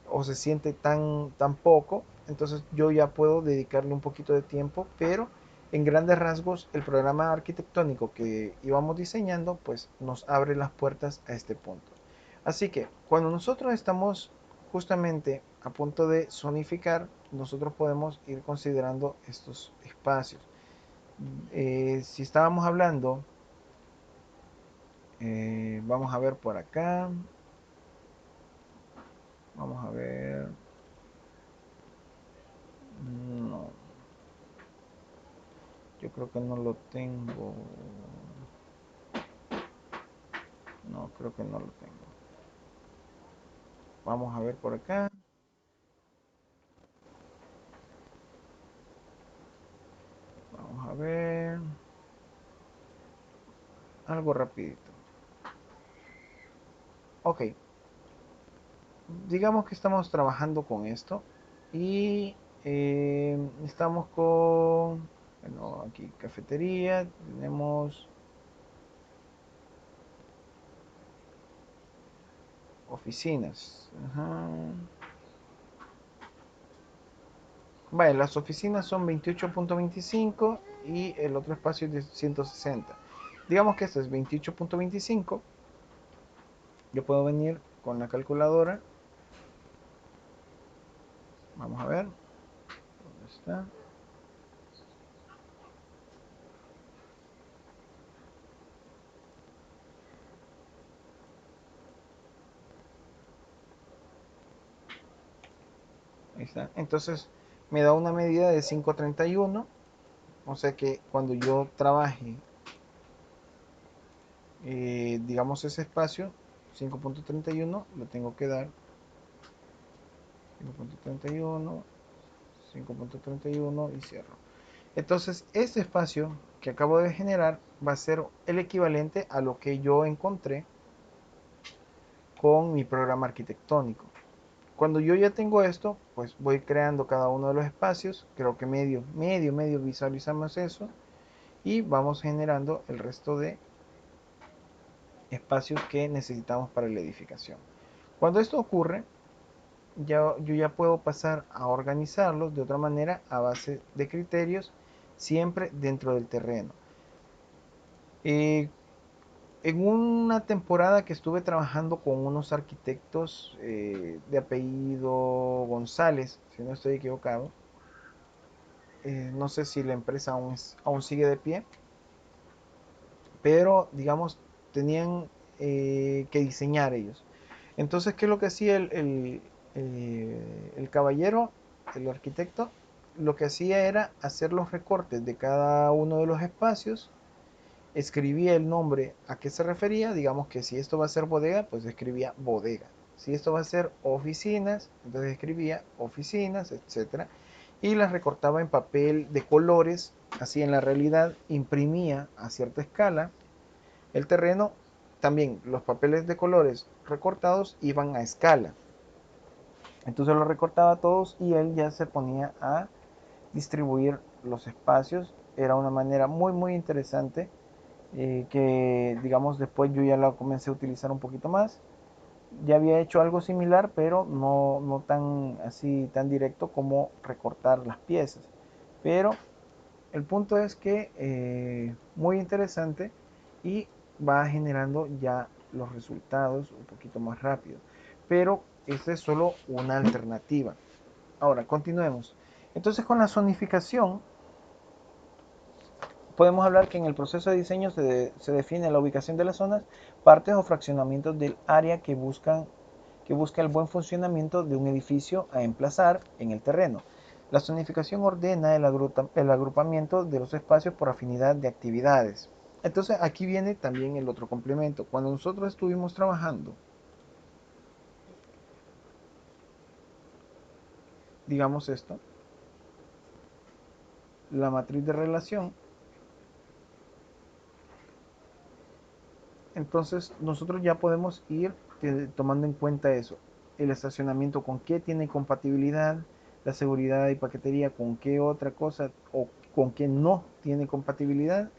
o se siente tan poco, entonces yo ya puedo dedicarle un poquito de tiempo, pero en grandes rasgos el programa arquitectónico que íbamos diseñando pues nos abre las puertas a este punto. Así que cuando nosotros estamos justamente a punto de zonificar, nosotros podemos ir considerando estos espacios. Si estábamos hablando, vamos a ver por acá, vamos a ver, no, yo creo que no lo tengo. No, creo que no lo tengo. Vamos a ver por acá. Vamos a ver. Algo rapidito. Ok. Digamos que estamos trabajando con esto. Y estamos con... Bueno, aquí cafetería. Tenemos oficinas. Ajá. Vale, las oficinas son 28.25 y el otro espacio es de 160. Digamos que esto es 28.25. Yo puedo venir con la calculadora. Vamos a ver. ¿Dónde está. Ahí está. Entonces me da una medida de 5,31. O sea que cuando yo trabaje, digamos, ese espacio, 5,31, lo tengo que dar 5,31, 5,31 y cierro. Entonces, este espacio que acabo de generar va a ser el equivalente a lo que yo encontré con mi programa arquitectónico. Cuando yo ya tengo esto, pues voy creando cada uno de los espacios. Creo que medio visualizamos eso. Y vamos generando el resto de espacios que necesitamos para la edificación. Cuando esto ocurre, yo ya puedo pasar a organizarlos de otra manera a base de criterios, siempre dentro del terreno. Eh, en una temporada que estuve trabajando con unos arquitectos de apellido González, si no estoy equivocado, no sé si la empresa aún sigue de pie, pero digamos, tenían que diseñar ellos. Entonces, ¿qué es lo que hacía el caballero, el arquitecto? Lo que hacía era hacer los recortes de cada uno de los espacios, escribía el nombre a qué se refería, digamos que si esto va a ser bodega, pues escribía bodega. Si esto va a ser oficinas, entonces escribía oficinas, etcétera, y las recortaba en papel de colores, así en la realidad imprimía a cierta escala el terreno. También los papeles de colores recortados iban a escala. Entonces los recortaba todos y él ya se ponía a distribuir los espacios. Era una manera muy interesante que digamos después yo ya la comencé a utilizar un poquito más. Ya había hecho algo similar, pero no tan así, tan directo como recortar las piezas. Pero el punto es que muy interesante y va generando ya los resultados un poquito más rápido. Pero esta es solo una alternativa. Ahora, continuemos. Entonces, con la zonificación, podemos hablar que en el proceso de diseño se define la ubicación de las zonas, partes o fraccionamientos del área que busca el buen funcionamiento de un edificio a emplazar en el terreno. La zonificación ordena el agrupamiento de los espacios por afinidad de actividades. Entonces aquí viene también el otro complemento. Cuando nosotros estuvimos trabajando, digamos esto, la matriz de relación, entonces nosotros ya podemos ir tomando en cuenta eso. El estacionamiento con qué tiene compatibilidad, la seguridad y paquetería con qué otra cosa o con qué no tiene compatibilidad.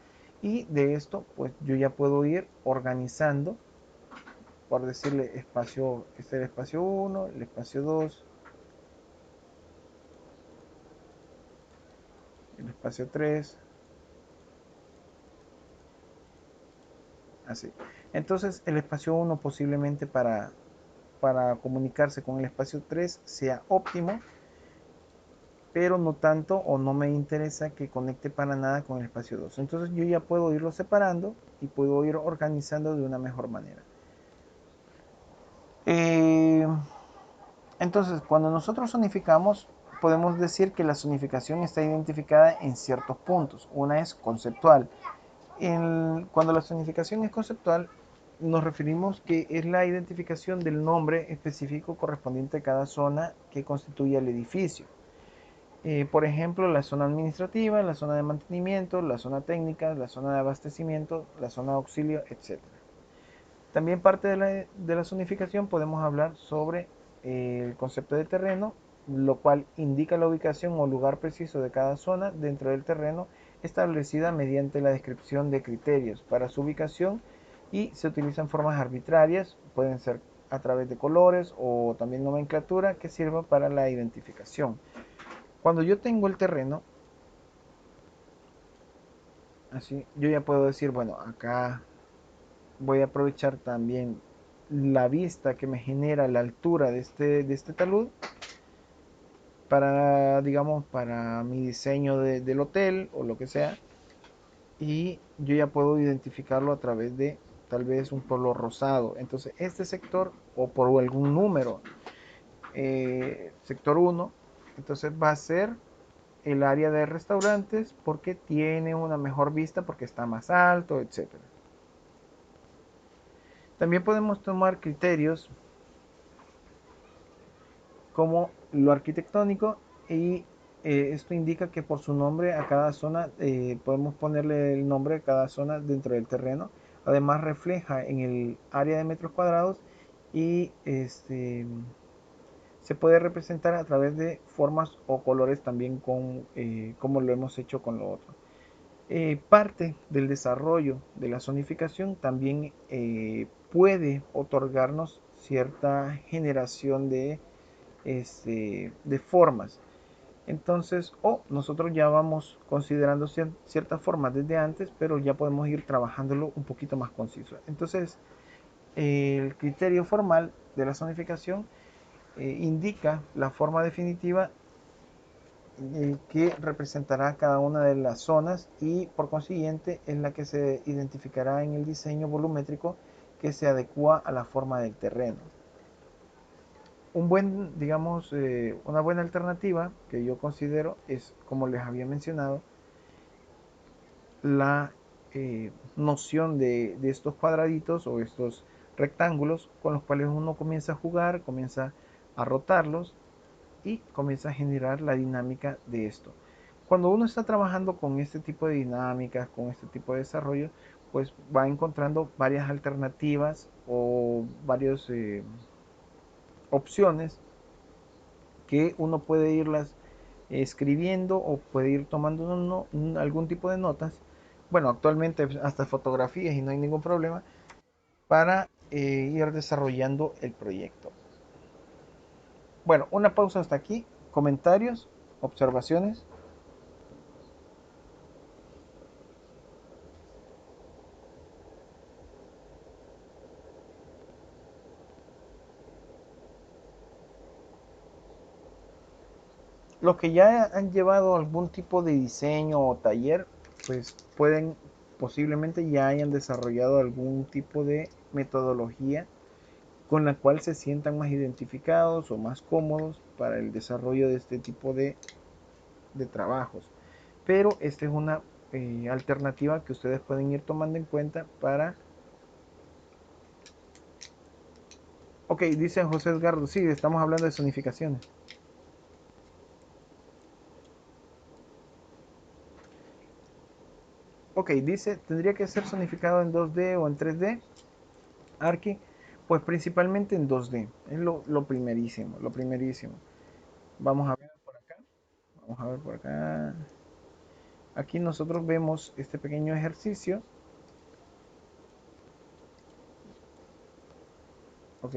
Y de esto pues yo ya puedo ir organizando, por decirle espacio, este es el espacio 1, el espacio 2, el espacio 3, así. Entonces el espacio 1 posiblemente para comunicarse con el espacio 3 sea óptimo, pero no tanto o no me interesa que conecte para nada con el espacio 2. Entonces yo ya puedo irlo separando y puedo ir organizando de una mejor manera. Eh, entonces, cuando nosotros zonificamos, podemos decir que la zonificación está identificada en ciertos puntos. Una es conceptual. Cuando la zonificación es conceptual, nos referimos que es la identificación del nombre específico correspondiente a cada zona que constituye el edificio. Por ejemplo, la zona administrativa, la zona de mantenimiento, la zona técnica, la zona de abastecimiento, la zona de auxilio, etc. También parte de la zonificación podemos hablar sobre el concepto de terreno, lo cual indica la ubicación o lugar preciso de cada zona dentro del terreno establecida mediante la descripción de criterios para su ubicación y se utilizan formas arbitrarias, pueden ser a través de colores o también nomenclatura que sirva para la identificación. Cuando yo tengo el terreno, así, yo ya puedo decir, bueno, acá voy a aprovechar también la vista que me genera la altura de este talud para, digamos, para mi diseño del hotel o lo que sea. Y yo ya puedo identificarlo a través de tal vez un color rosado. Entonces, este sector o por algún número, sector uno, entonces va a ser el área de restaurantes porque tiene una mejor vista, porque está más alto, etcétera. También podemos tomar criterios como lo arquitectónico y esto indica que por su nombre a cada zona podemos ponerle el nombre a cada zona dentro del terreno. Además refleja en el área de metros cuadrados y se puede representar a través de formas o colores también como lo hemos hecho con lo otro. Parte del desarrollo de la zonificación también puede otorgarnos cierta generación de formas. Entonces, nosotros ya vamos considerando ciertas formas desde antes, pero ya podemos ir trabajándolo un poquito más conciso. Entonces, el criterio formal de la zonificación indica la forma definitiva que representará cada una de las zonas y por consiguiente es la que se identificará en el diseño volumétrico que se adecua a la forma del terreno. Digamos, una buena alternativa que yo considero es, como les había mencionado, la noción de estos cuadraditos o estos rectángulos con los cuales uno comienza a jugar, comienza a rotarlos y comienza a generar la dinámica de esto. Cuando uno está trabajando con este tipo de dinámicas, con este tipo de desarrollo, pues va encontrando varias alternativas o varias opciones que uno puede irlas escribiendo o puede ir tomando algún tipo de notas. Bueno, actualmente hasta fotografías y no hay ningún problema para ir desarrollando el proyecto. Bueno, una pausa hasta aquí. Comentarios, observaciones. Los que ya han llevado algún tipo de diseño o taller, pues pueden, posiblemente ya hayan desarrollado algún tipo de metodología con la cual se sientan más identificados o más cómodos para el desarrollo de este tipo de trabajos. Pero esta es una alternativa que ustedes pueden ir tomando en cuenta para... Ok, dice José Edgardo, sí, estamos hablando de zonificaciones. Ok, dice, tendría que ser zonificado en 2D o en 3D. Arqui, pues principalmente en 2D. Es lo primerísimo, lo primerísimo. Vamos a ver por acá. Vamos a ver por acá. Aquí nosotros vemos este pequeño ejercicio, ¿ok?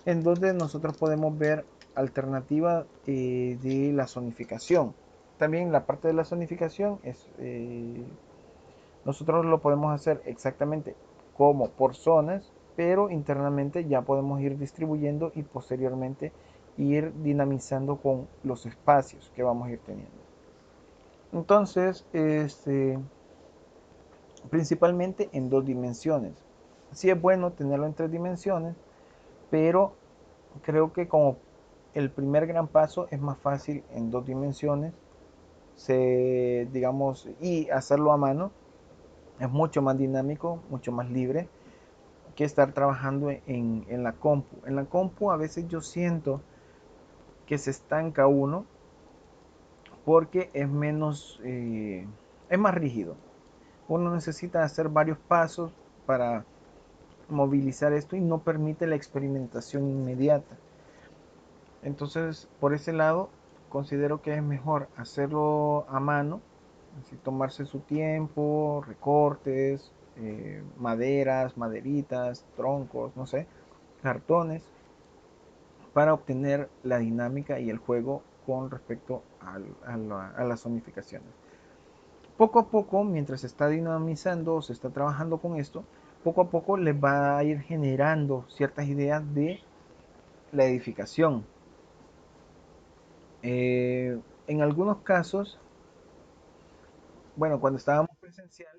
En donde nosotros podemos ver alternativa de la zonificación. También la parte de la zonificación es, nosotros lo podemos hacer exactamente como por zonas, pero internamente ya podemos ir distribuyendo y posteriormente ir dinamizando con los espacios que vamos a ir teniendo. Entonces, principalmente en dos dimensiones. Sí es bueno tenerlo en tres dimensiones, pero creo que como el primer gran paso es más fácil en dos dimensiones, digamos, y hacerlo a mano es mucho más dinámico, mucho más libre que estar trabajando en la compu. En la compu a veces yo siento que se estanca uno porque es más rígido. Uno necesita hacer varios pasos para movilizar esto y no permite la experimentación inmediata. Entonces, por ese lado, considero que es mejor hacerlo a mano, así tomarse su tiempo, recortes, maderas, maderitas, troncos, no sé, cartones, para obtener la dinámica y el juego con respecto a las zonificaciones. Poco a poco, mientras se está dinamizando o se está trabajando con esto, poco a poco les va a ir generando ciertas ideas de la edificación. En algunos casos, bueno, cuando estábamos presencial,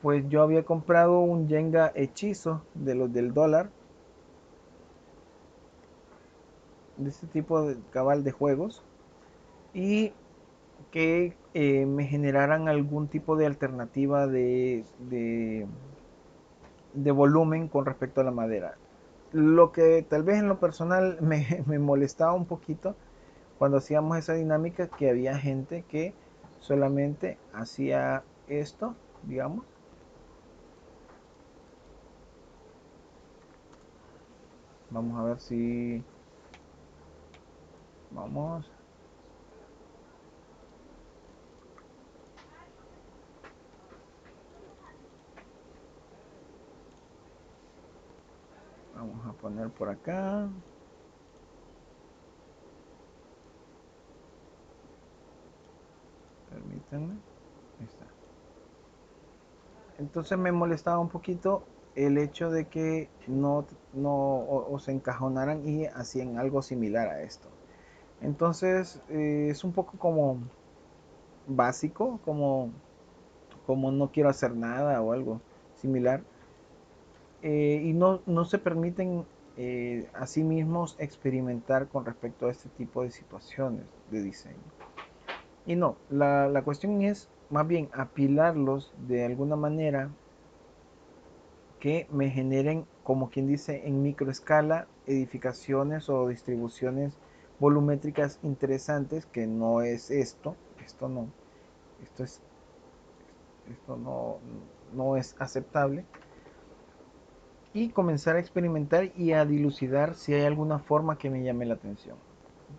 pues yo había comprado un Jenga hechizo de los del dólar, de este tipo de cabal de juegos, y que me generaran algún tipo de alternativa de volumen con respecto a la madera. Lo que tal vez en lo personal me molestaba un poquito cuando hacíamos esa dinámica, que había gente que solamente hacía esto, digamos. Vamos a ver si... Vamos, vamos a poner por acá. Permítanme. Ahí está. Entonces me molestaba un poquito el hecho de que no o se encajonaran y hacían algo similar a esto. Entonces es un poco como básico, como no quiero hacer nada o algo similar. Y no se permiten a sí mismos experimentar con respecto a este tipo de situaciones de diseño. Y no, la cuestión es más bien apilarlos de alguna manera que me generen, como quien dice, en microescala, edificaciones o distribuciones volumétricas interesantes, que no es esto no, esto es, esto no es aceptable, y comenzar a experimentar y a dilucidar si hay alguna forma que me llame la atención.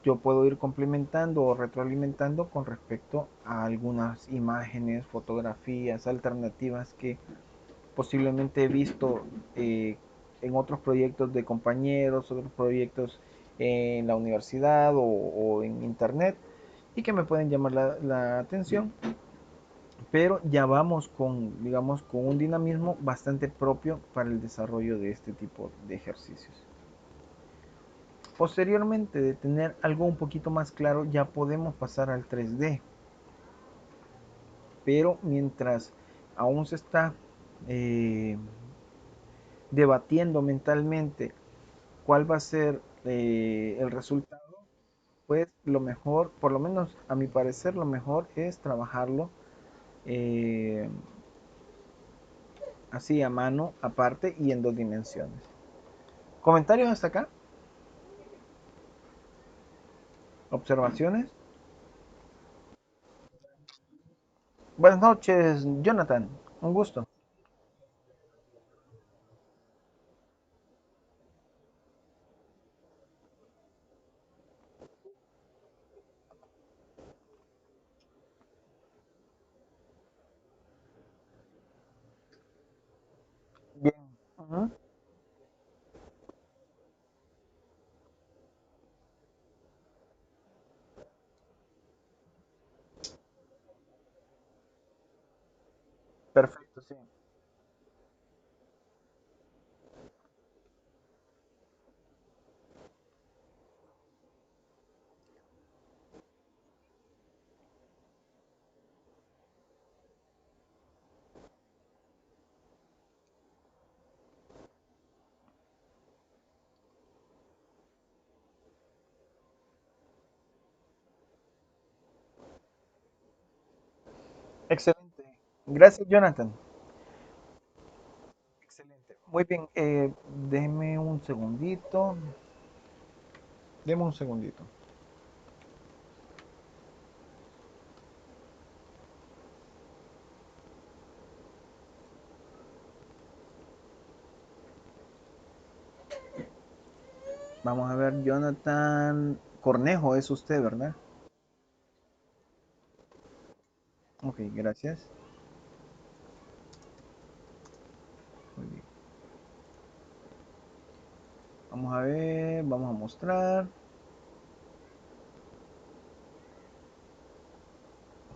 Yo puedo ir complementando o retroalimentando con respecto a algunas imágenes, fotografías, alternativas que posiblemente he visto en otros proyectos de compañeros, otros proyectos en la universidad o en internet, y que me pueden llamar la atención, pero ya vamos con, digamos, con un dinamismo bastante propio para el desarrollo de este tipo de ejercicios. Posteriormente de tener algo un poquito más claro, ya podemos pasar al 3D, pero mientras aún se está eh, debatiendo mentalmente cuál va a ser el resultado, pues lo mejor, por lo menos a mi parecer, lo mejor es trabajarlo eh, así a mano, aparte y en dos dimensiones. ¿Comentarios hasta acá? ¿Observaciones? Buenas noches, Jonathan. Un gusto. Bien. Ujú. Perfecto, sí. Excelente. Gracias, Jonathan. Excelente. Muy bien, déjeme un segundito. Deme un segundito. Vamos a ver, Jonathan Cornejo, es usted, ¿verdad? Ok, gracias. Muy bien. Vamos a ver, vamos a mostrar.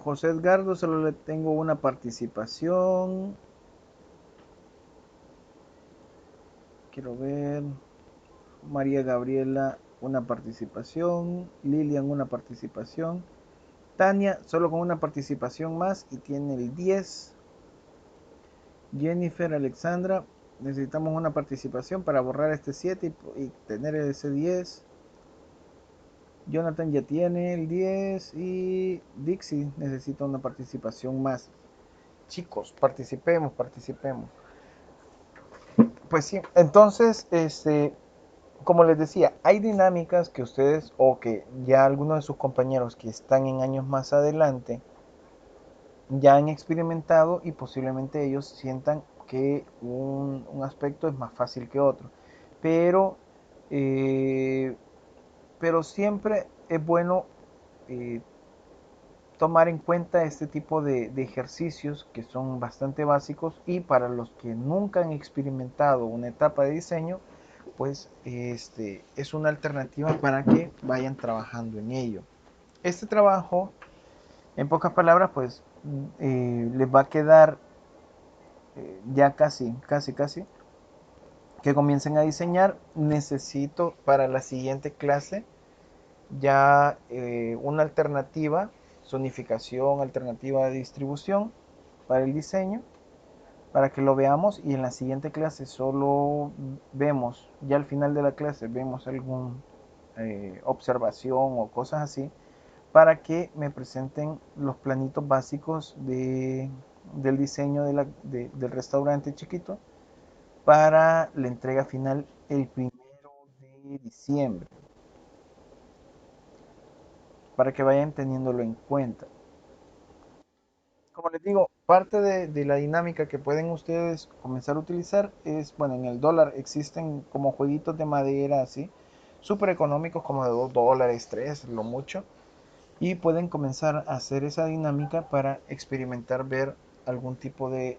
José Edgardo, solo le tengo una participación. Quiero ver. María Gabriela una participación, Lilian una participación, Tania solo con una participación más y tiene el 10. Jennifer Alexandra, necesitamos una participación para borrar este 7 y tener ese 10. Jonathan ya tiene el 10 y Dixie necesita una participación más. Chicos, participemos, participemos. Pues sí, entonces, como les decía, hay dinámicas que ustedes o que ya algunos de sus compañeros que están en años más adelante ya han experimentado y posiblemente ellos sientan que un aspecto es más fácil que otro. Pero, eh, pero siempre es bueno eh, tomar en cuenta este tipo de ejercicios que son bastante básicos y para los que nunca han experimentado una etapa de diseño, pues es una alternativa para que vayan trabajando en ello. Este trabajo, en pocas palabras, pues les va a quedar ya casi que comiencen a diseñar. Necesito para la siguiente clase ya una alternativa, zonificación, alternativa de distribución para el diseño, para que lo veamos y en la siguiente clase solo vemos, ya al final de la clase vemos alguna observación o cosas así, para que me presenten los planitos básicos del diseño del restaurante chiquito para la entrega final el 1 de diciembre, para que vayan teniéndolo en cuenta. Como les digo, parte de la dinámica que pueden ustedes comenzar a utilizar es, bueno, en el dólar existen como jueguitos de madera así, súper económicos, como de $2, 3, lo mucho, y pueden comenzar a hacer esa dinámica para experimentar, ver algún tipo de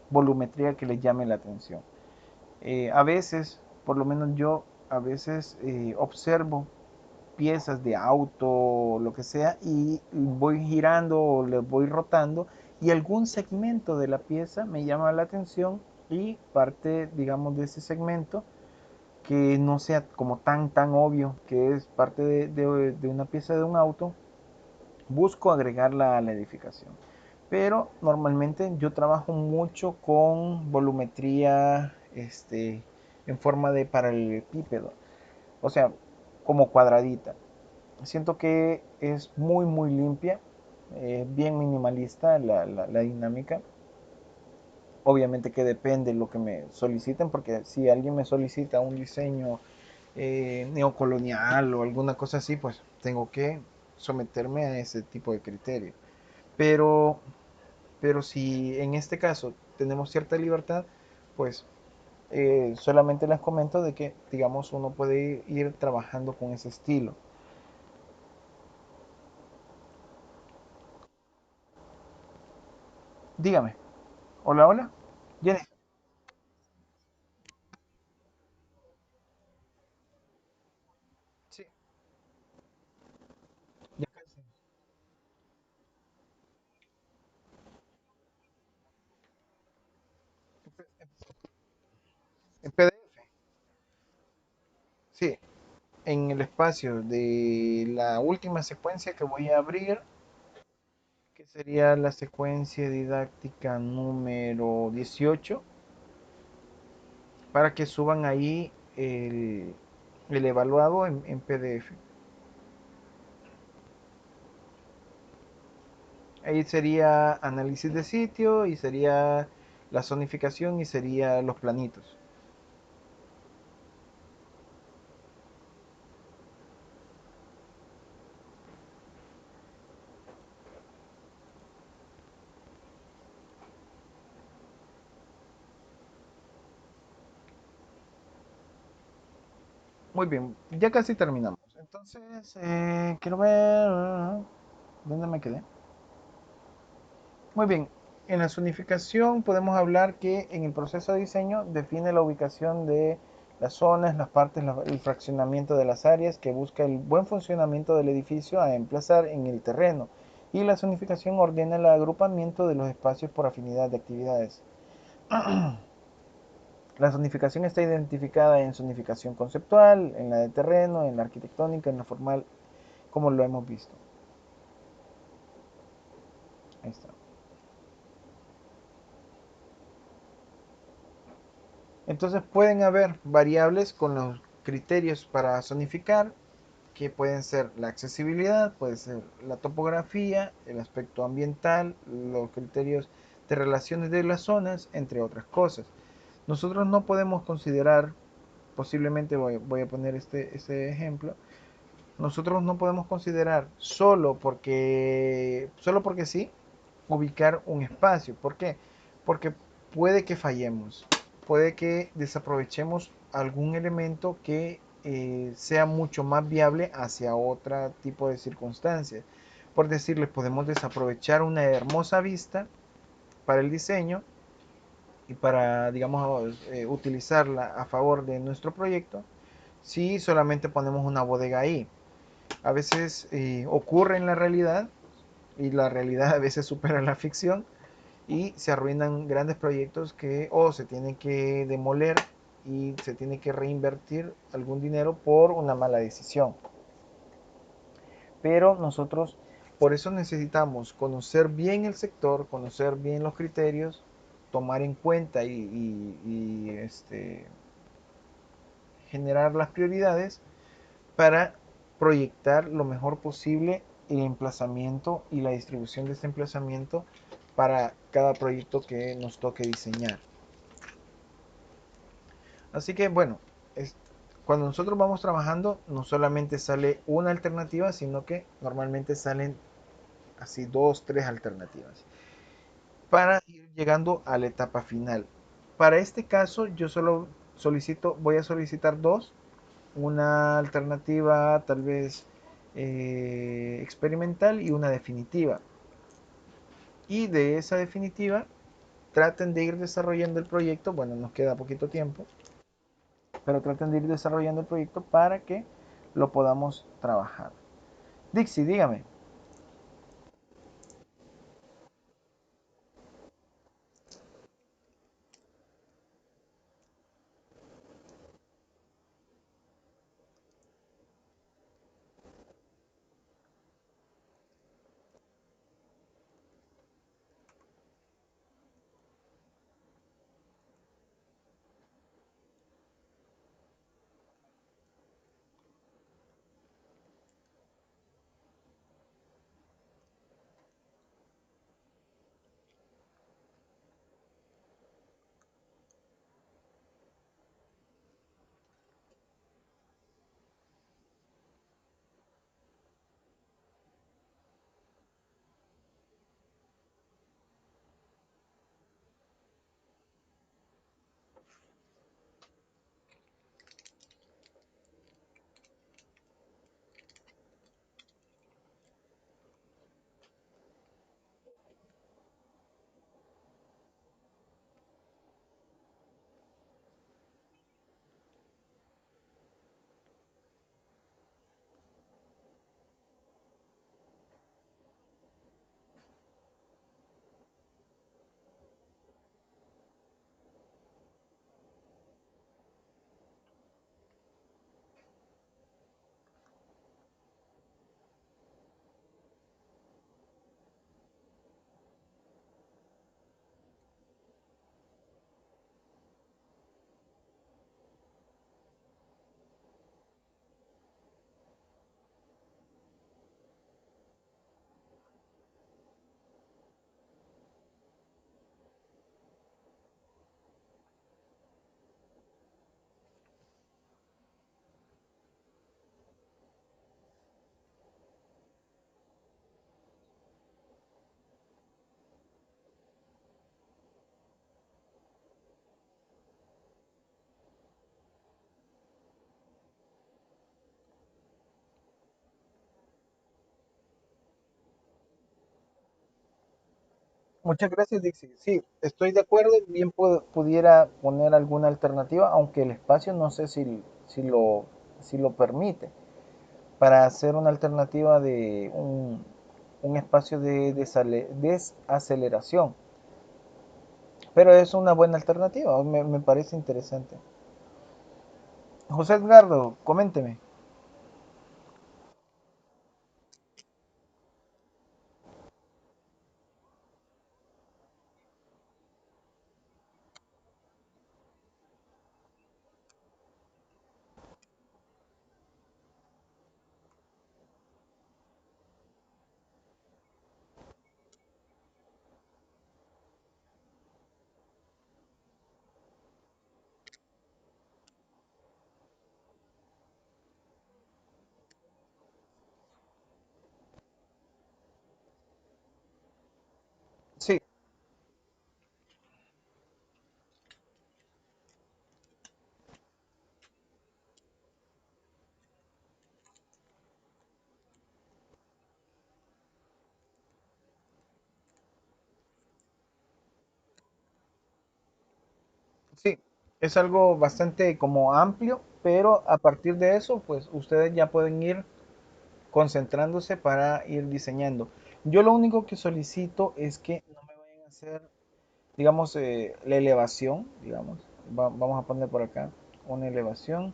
volumetría que les llame la atención. A veces, por lo menos yo, a veces observo piezas de auto o lo que sea y voy girando o le voy rotando y algún segmento de la pieza me llama la atención y parte, digamos, de ese segmento que no sea como tan obvio que es parte de una pieza de un auto, busco agregarla a la edificación. Pero normalmente yo trabajo mucho con volumetría en forma de paralelepípedo, o sea, como cuadradita. Siento que es muy limpia, bien minimalista la dinámica. Obviamente que depende de lo que me soliciten, porque si alguien me solicita un diseño neocolonial o alguna cosa así, pues tengo que someterme a ese tipo de criterio. Pero, pero si en este caso tenemos cierta libertad, pues solamente les comento de que, digamos, uno puede ir trabajando con ese estilo. Dígame, hola, hola. Jenny, sí, ya casi. En PDF, sí, en el espacio de la última secuencia que voy a abrir, que sería la secuencia didáctica número 18, para que suban ahí el evaluado en PDF. Ahí sería análisis de sitio y sería la zonificación y sería los planitos. Muy bien, ya casi terminamos. Entonces, quiero ver... ¿Dónde me quedé? Muy bien, en la zonificación podemos hablar que en el proceso de diseño define la ubicación de las zonas, las partes, el fraccionamiento de las áreas que busca el buen funcionamiento del edificio a emplazar en el terreno. Y la zonificación ordena el agrupamiento de los espacios por afinidad de actividades. La zonificación está identificada en zonificación conceptual, en la de terreno, en la arquitectónica, en la formal, como lo hemos visto. Ahí está. Entonces pueden haber variables con los criterios para zonificar, que pueden ser la accesibilidad, puede ser la topografía, el aspecto ambiental, los criterios de relaciones de las zonas, entre otras cosas. Nosotros no podemos considerar, posiblemente voy a poner este ejemplo, nosotros no podemos considerar solo porque sí, ubicar un espacio. ¿Por qué? Porque puede que fallemos, puede que desaprovechemos algún elemento que sea mucho más viable hacia otro tipo de circunstancias. Por decirles, podemos desaprovechar una hermosa vista para el diseño y para, digamos, utilizarla a favor de nuestro proyecto si solamente ponemos una bodega ahí. A veces ocurre en la realidad y la realidad a veces supera la ficción y se arruinan grandes proyectos que o se tienen que demoler y se tiene que reinvertir algún dinero por una mala decisión. Pero nosotros por eso necesitamos conocer bien el sector, conocer bien los criterios, tomar en cuenta generar las prioridades para proyectar lo mejor posible el emplazamiento y la distribución de este emplazamiento para cada proyecto que nos toque diseñar. Así que bueno, es, cuando nosotros vamos trabajando no solamente sale una alternativa, sino que normalmente salen así dos, tres alternativas para ir llegando a la etapa final. Para este caso yo solo voy a solicitar dos, una alternativa tal vez experimental y una definitiva. Y de esa definitiva traten de ir desarrollando el proyecto, bueno, nos queda poquito tiempo, pero traten de ir desarrollando el proyecto para que lo podamos trabajar. Dixie, dígame. Muchas gracias, Dixie. Sí, estoy de acuerdo. Bien pudiera poner alguna alternativa, aunque el espacio no sé si lo permite, para hacer una alternativa de un espacio de desaceleración. pero es una buena alternativa, me parece interesante. José Edgardo, coménteme. Sí, sí, es algo bastante como amplio, pero a partir de eso, pues ustedes ya pueden ir concentrándose para ir diseñando. Yo lo único que solicito es que no me vayan a hacer, digamos, la elevación, digamos, vamos a poner por acá una elevación,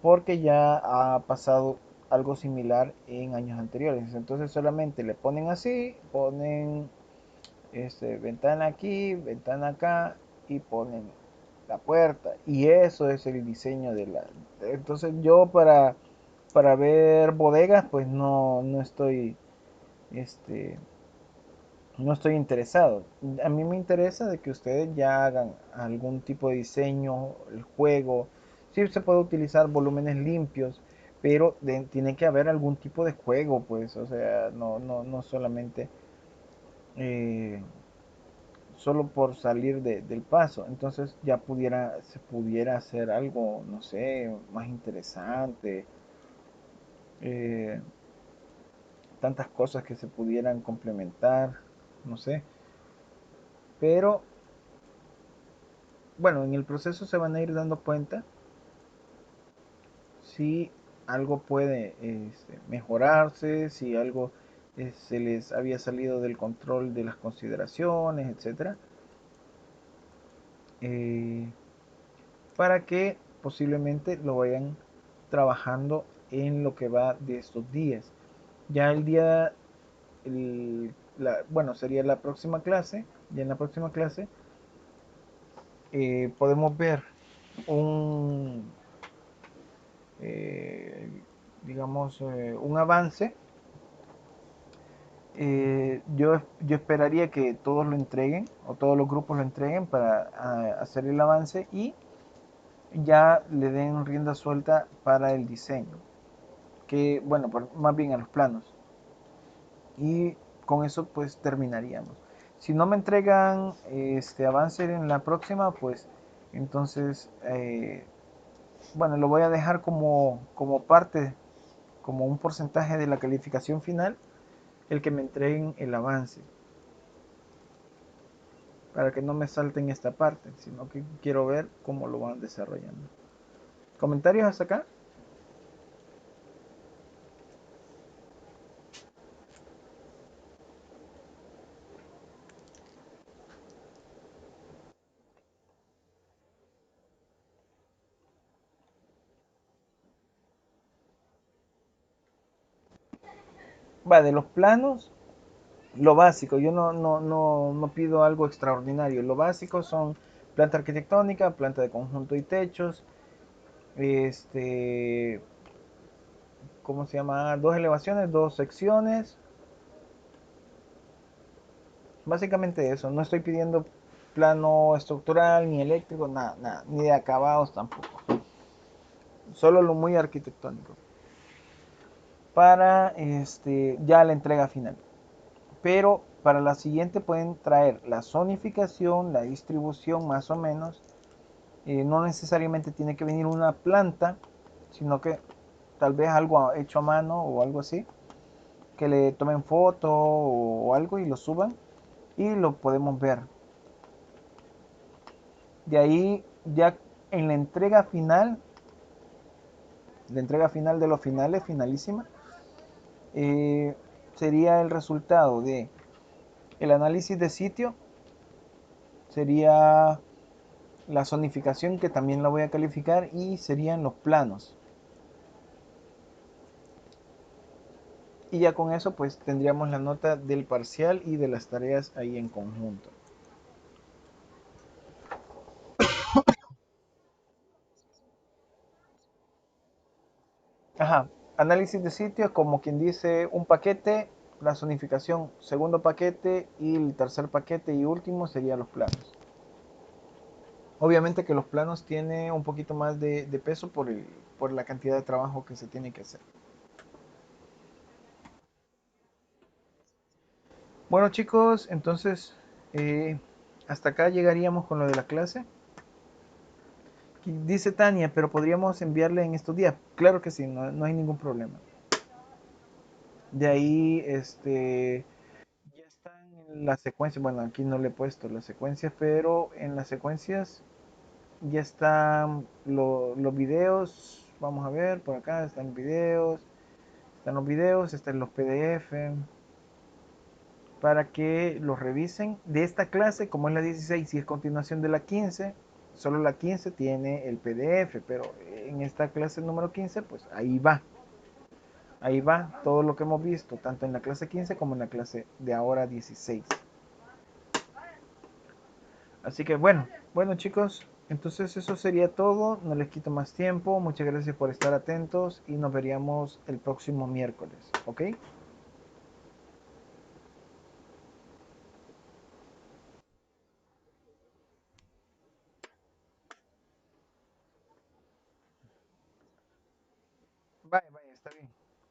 porque ya ha pasado algo similar en años anteriores. Entonces solamente le ponen así, ponen ventana aquí, ventana acá y ponen la puerta. Y eso es el diseño de la... Entonces yo para ver bodegas pues no estoy, este, no estoy interesado. A mí me interesa de que ustedes ya hagan algún tipo de diseño, el juego. Sí se puede utilizar volúmenes limpios, pero tiene que haber algún tipo de juego, pues, o sea, no solamente eh, solo por salir del paso. Entonces ya se pudiera hacer algo, no sé, más interesante, eh, tantas cosas que se pudieran complementar, no sé. Pero bueno, en el proceso se van a ir dando cuenta si algo puede mejorarse, si algo se les había salido del control de las consideraciones, etcétera, eh, para que posiblemente lo vayan trabajando en lo que va de estos días. Ya el día, bueno, sería la próxima clase, ya en la próxima clase podemos ver un, eh, digamos, un avance. Yo esperaría que todos lo entreguen o todos los grupos lo entreguen para hacer el avance y ya le den rienda suelta para el diseño, que bueno, más bien a los planos. Y con eso pues terminaríamos. Si no me entregan este avance en la próxima, pues entonces, bueno, lo voy a dejar como parte, como un porcentaje de la calificación final, el que me entreguen el avance, para que no me salten esta parte, sino que quiero ver cómo lo van desarrollando. ¿Comentarios hasta acá? Va, de los planos, lo básico, yo no pido algo extraordinario. Lo básico son planta arquitectónica, planta de conjunto y techos, este, ¿cómo se llama? Dos elevaciones, dos secciones, básicamente eso. No estoy pidiendo plano estructural, ni eléctrico, nada, ni de acabados tampoco. Solo lo muy arquitectónico. Para ya la entrega final. Pero para la siguiente pueden traer la zonificación, la distribución más o menos. No necesariamente tiene que venir una planta, sino que tal vez algo hecho a mano o algo así, que le tomen foto o algo y lo suban y lo podemos ver. De ahí ya en la entrega final de los finales, finalísima, eh, sería el resultado de el análisis de sitio sería la zonificación, que también la voy a calificar, y serían los planos. Y ya con eso pues tendríamos la nota del parcial y de las tareas ahí en conjunto. Ajá, análisis de sitio como quien dice un paquete, la zonificación segundo paquete y el tercer paquete y último serían los planos. Obviamente que los planos tienen un poquito más de peso por la cantidad de trabajo que se tiene que hacer. Bueno chicos, entonces eh, hasta acá llegaríamos con lo de la clase. Dice Tania, pero podríamos enviarle en estos días. Claro que sí, no, no hay ningún problema. De ahí, ya están en las secuencias. Bueno, aquí no le he puesto las secuencias, pero en las secuencias ya están los videos. Vamos a ver, por acá están los videos, están los PDF, para que los revisen. De esta clase, como es la 16 y es continuación de la 15, solo la 15 tiene el PDF, pero en esta clase número 15, pues ahí va todo lo que hemos visto, tanto en la clase 15 como en la clase de ahora 16. Así que bueno chicos, entonces eso sería todo, no les quito más tiempo, muchas gracias por estar atentos y nos veríamos el próximo miércoles, ¿ok? Vaya, vaya, está bien.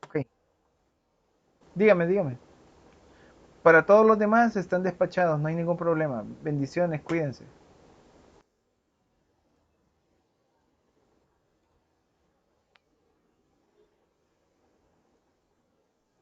Ok, dígame. Para todos los demás están despachados, no hay ningún problema. Bendiciones, cuídense.